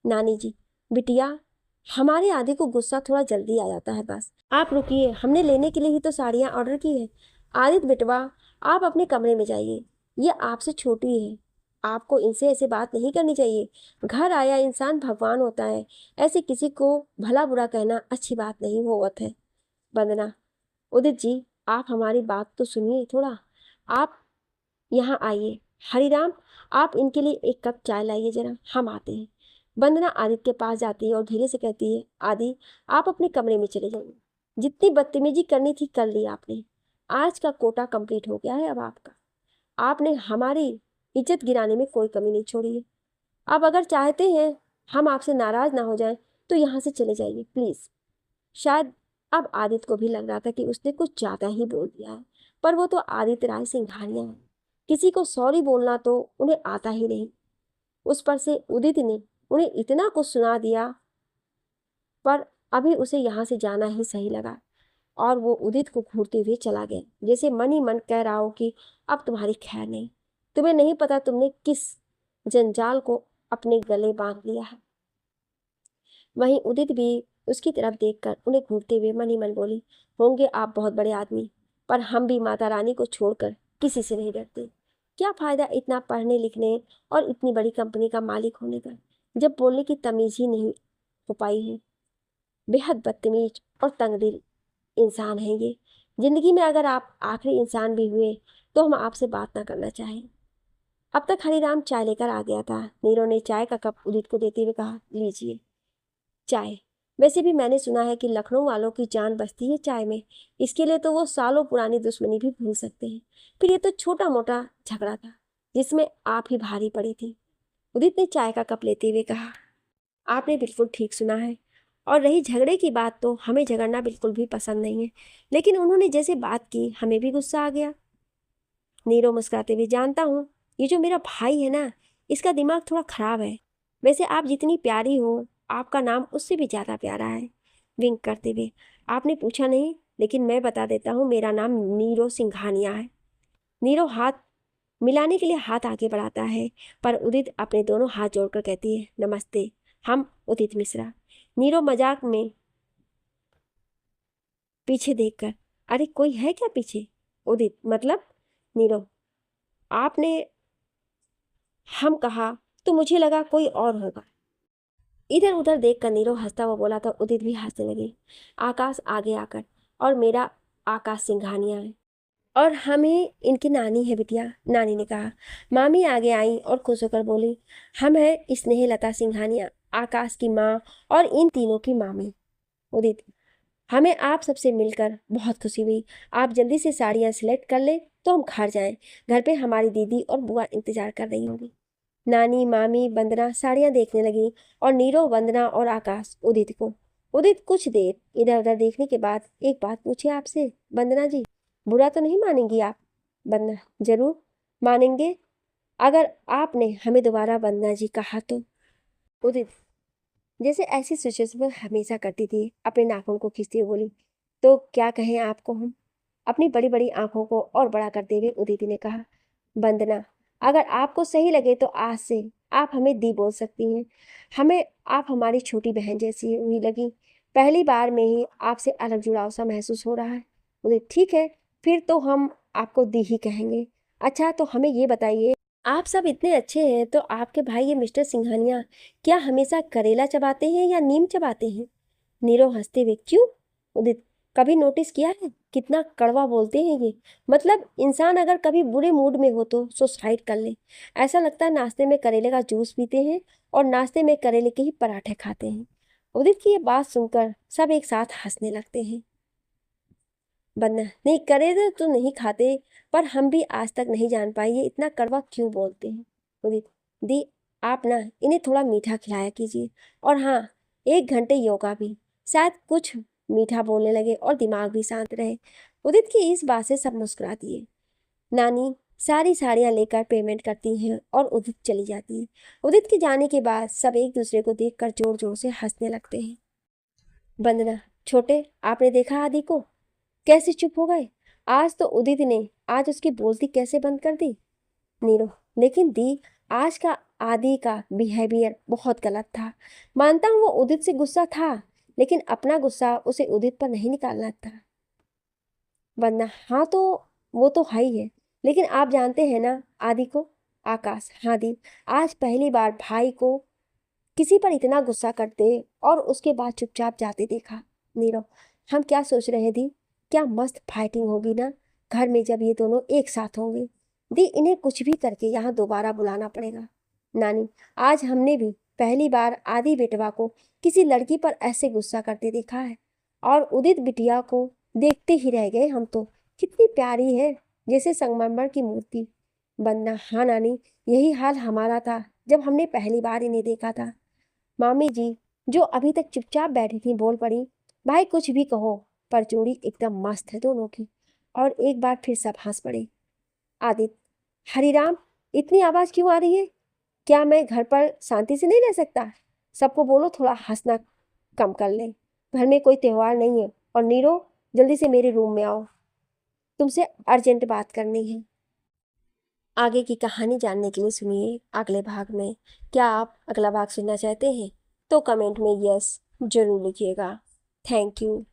नानी जी, बिटिया, हमारे आदि को गुस्सा थोड़ा जल्दी आ जाता है, बस आप रुकिए, हमने लेने के लिए ही तो साड़ियाँ ऑर्डर की है। आदित्य बेटवा, आप अपने कमरे में जाइए, ये आपसे छोटी है, आपको इनसे ऐसे बात नहीं करनी चाहिए। घर आया इंसान भगवान होता है, ऐसे किसी को भला बुरा कहना अच्छी बात नहीं होवत है। वंदना, उदित जी, आप हमारी बात तो सुनिए थोड़ा, आप यहाँ आइए। हरिराम, आप इनके लिए एक कप चाय लाइए जरा, हम आते हैं। वंदना आदित्य के पास जाती है और धीरे से कहती है, आदि आप अपने कमरे में चले जाइए। जितनी बदतमीजी करनी थी कर ली आपने, आज का कोटा कंप्लीट हो गया है अब आपका। आपने हमारी इज्जत गिराने में कोई कमी नहीं छोड़ी है। अब अगर चाहते हैं हम आपसे नाराज ना हो जाएं तो यहाँ से चले जाइए प्लीज। शायद अब आदित्य को भी लग रहा था कि उसने कुछ ज्यादा ही बोल दिया है, पर वो तो आदित्य राय सिंघानिया है, किसी को सॉरी बोलना तो उन्हें आता ही नहीं। उस पर से उदित ने उन्हें इतना कुछ सुना दिया, पर अभी उसे यहाँ से जाना ही सही लगा और वो उदित को घूरते हुए चला गया, जैसे मन ही मन कह रहा हो कि अब तुम्हारी खैर नहीं, तुम्हें नहीं पता तुमने किस जंजाल को अपने गले बांध लिया है। वहीं उदित भी उसकी तरफ देखकर उन्हें घूरते हुए मन ही मन बोली, होंगे आप बहुत बड़े आदमी, पर हम भी माता रानी को छोड़कर किसी से नहीं डरते। क्या फायदा इतना पढ़ने लिखने और इतनी बड़ी कंपनी का मालिक होने का, जब बोलने की तमीज ही नहीं हो पाई है। बेहद बदतमीज और तंगदिल इंसान है ये। जिंदगी में अगर आप आखिरी इंसान भी हुए तो हम आपसे बात ना करना चाहें। अब तक हरिराम चाय लेकर आ गया था। नीरो ने चाय का कप उदित को देते हुए कहा, लीजिए चाय। वैसे भी मैंने सुना है कि लखनऊ वालों की जान बसती है चाय में, इसके लिए तो वो सालों पुरानी दुश्मनी भी भूल सकते हैं। फिर ये तो छोटा मोटा झगड़ा था जिसमें आप ही भारी पड़ी थी। उदित ने चाय का कप लेते हुए कहा, आपने बिल्कुल ठीक सुना है, और रही झगड़े की बात तो हमें झगड़ना बिल्कुल भी पसंद नहीं है, लेकिन उन्होंने जैसे बात की हमें भी गुस्सा आ गया। नीरो मुस्कुराते हुए, जानता हूँ ये जो मेरा भाई है ना, इसका दिमाग थोड़ा खराब है। वैसे आप जितनी प्यारी हो, आपका नाम उससे भी ज़्यादा प्यारा है। विंक करते हुए, आपने पूछा नहीं लेकिन मैं बता देता हूँ, मेरा नाम नीरो सिंघानिया है। नीरो हाथ मिलाने के लिए हाथ आगे बढ़ाता है, पर उदित अपने दोनों हाथ जोड़कर कहती है, नमस्ते, हम उदित मिश्रा। नीरो मजाक में पीछे देखकर, अरे कोई है क्या पीछे? उदित, मतलब? नीरो, आपने हम कहा तो मुझे लगा कोई और होगा। इधर उधर देखकर नीरो हंसता हुआ बोला तो उदित भी हंसने लगी। आकाश आगे आकर, और मेरा आकाश सिंघानिया है, और हमें इनकी नानी है बिटिया, नानी ने कहा। मामी आगे आई और खुश होकर बोली, हम है स्नेहलता सिंघानिया, आकाश की माँ और इन तीनों की मामी। उदित, हमें आप सबसे मिलकर बहुत खुशी हुई। आप जल्दी से साड़ियाँ सिलेक्ट कर ले तो हम घर जाएं। घर पे हमारी दीदी और बुआ इंतजार कर रही होंगी। नानी, मामी, वंदना साड़ियाँ देखने लगी और नीरो, वंदना और आकाश उदित को। उदित कुछ देर इधर उधर देखने के बाद, एक बात पूछे आपसे वंदना जी, बुरा तो नहीं मानेंगी आप? वंदना, जरूर मानेंगे, अगर आपने हमें दोबारा वंदना जी कहा तो। उदित, जैसे ऐसी सिचुएशन में हमेशा करती थी, अपने नाखून को खींचती हुई बोली, तो क्या कहें आपको हम? अपनी बड़ी बड़ी आंखों को और बड़ा करते हुए उदिति ने कहा, वंदना, अगर आपको सही लगे तो आज से आप हमें दी बोल सकती हैं। हमें आप हमारी छोटी बहन जैसी हुई लगी। पहली बार में ही आपसे अलग जुड़ाव सा महसूस हो रहा है। मुझे ठीक है, फिर तो हम आपको दी ही कहेंगे। अच्छा, तो हमें ये बताइए, आप सब इतने अच्छे हैं तो आपके भाई ये मिस्टर सिंघानिया क्या हमेशा करेला चबाते हैं या नीम चबाते हैं? नीरो हंसते हुए, क्यों उदित, कभी नोटिस किया है कितना कड़वा बोलते हैं ये? मतलब इंसान अगर कभी बुरे मूड में हो तो सुसाइड कर ले। ऐसा लगता है नाश्ते में करेले का जूस पीते हैं और नाश्ते में करेले के ही पराठे खाते हैं। उदित की ये बात सुनकर सब एक साथ हंसने लगते हैं। वरना नहीं, करेले तो नहीं खाते, पर हम भी आज तक नहीं जान पाए ये इतना कड़वा क्यों बोलते हैं। उदित, दी, आप ना इन्हें थोड़ा मीठा खिलाया कीजिए, और हाँ, 1 घंटे योगा भी, शायद कुछ मीठा बोलने लगे और दिमाग भी शांत रहे। उदित की इस बात से सब मुस्कुरा दिए। नानी सारी साड़ियां लेकर पेमेंट करती हैं और उदित चली जाती है। उदित के जाने के बाद सब एक दूसरे को देखकर जोर जोर से हंसने लगते हैं। वंदना, छोटे, आपने देखा आदि को? कैसे चुप हो गए? आज तो उदित ने आज उसकी बोलती कैसे बंद कर दी। नीरू, लेकिन दी, आज का आदि का बिहेवियर बहुत गलत था। मानता हूँ वो उदित से गुस्सा था, लेकिन अपना गुस्सा उसे उदित पर नहीं निकालना था। वरना हाँ तो वो तो है ही है, लेकिन आप जानते हैं ना आदि को। आकाश, हाँ दी, आज पहली बार भाई को किसी पर इतना गुस्सा करते और उसके बाद चुपचाप जाते देखा। नीरव, हम क्या सोच रहे दी, क्या मस्त फाइटिंग होगी ना घर में जब ये दोनों एक साथ होंगे। दी, इन्हें कुछ भी करके यहाँ दोबारा बुलाना पड़ेगा। नानी, आज हमने भी पहली बार आदि बेटवा को किसी लड़की पर ऐसे गुस्सा करते देखा है, और उदित बिटिया को देखते ही रह गए हम तो। कितनी प्यारी है, जैसे संगमरमर की मूर्ति। बनना, हाँ नानी, यही हाल हमारा था जब हमने पहली बार इन्हें देखा था। मामी जी, जो अभी तक चुपचाप बैठी थी, बोल पड़ी, भाई कुछ भी कहो, पर जोड़ी एकदम मस्त है दोनों की। और एक बार फिर सब हंस पड़े। आदित्य, हरिराम, इतनी आवाज क्यों आ रही है? क्या मैं घर पर शांति से नहीं रह सकता? सबको बोलो थोड़ा हंसना कम कर ले। घर में कोई त्योहार नहीं है। और नीरो, जल्दी से मेरे रूम में आओ, तुमसे अर्जेंट बात करनी है। आगे की कहानी जानने के लिए सुनिए अगले भाग में। क्या आप अगला भाग सुनना चाहते हैं? तो कमेंट में यस जरूर लिखिएगा। Thank you.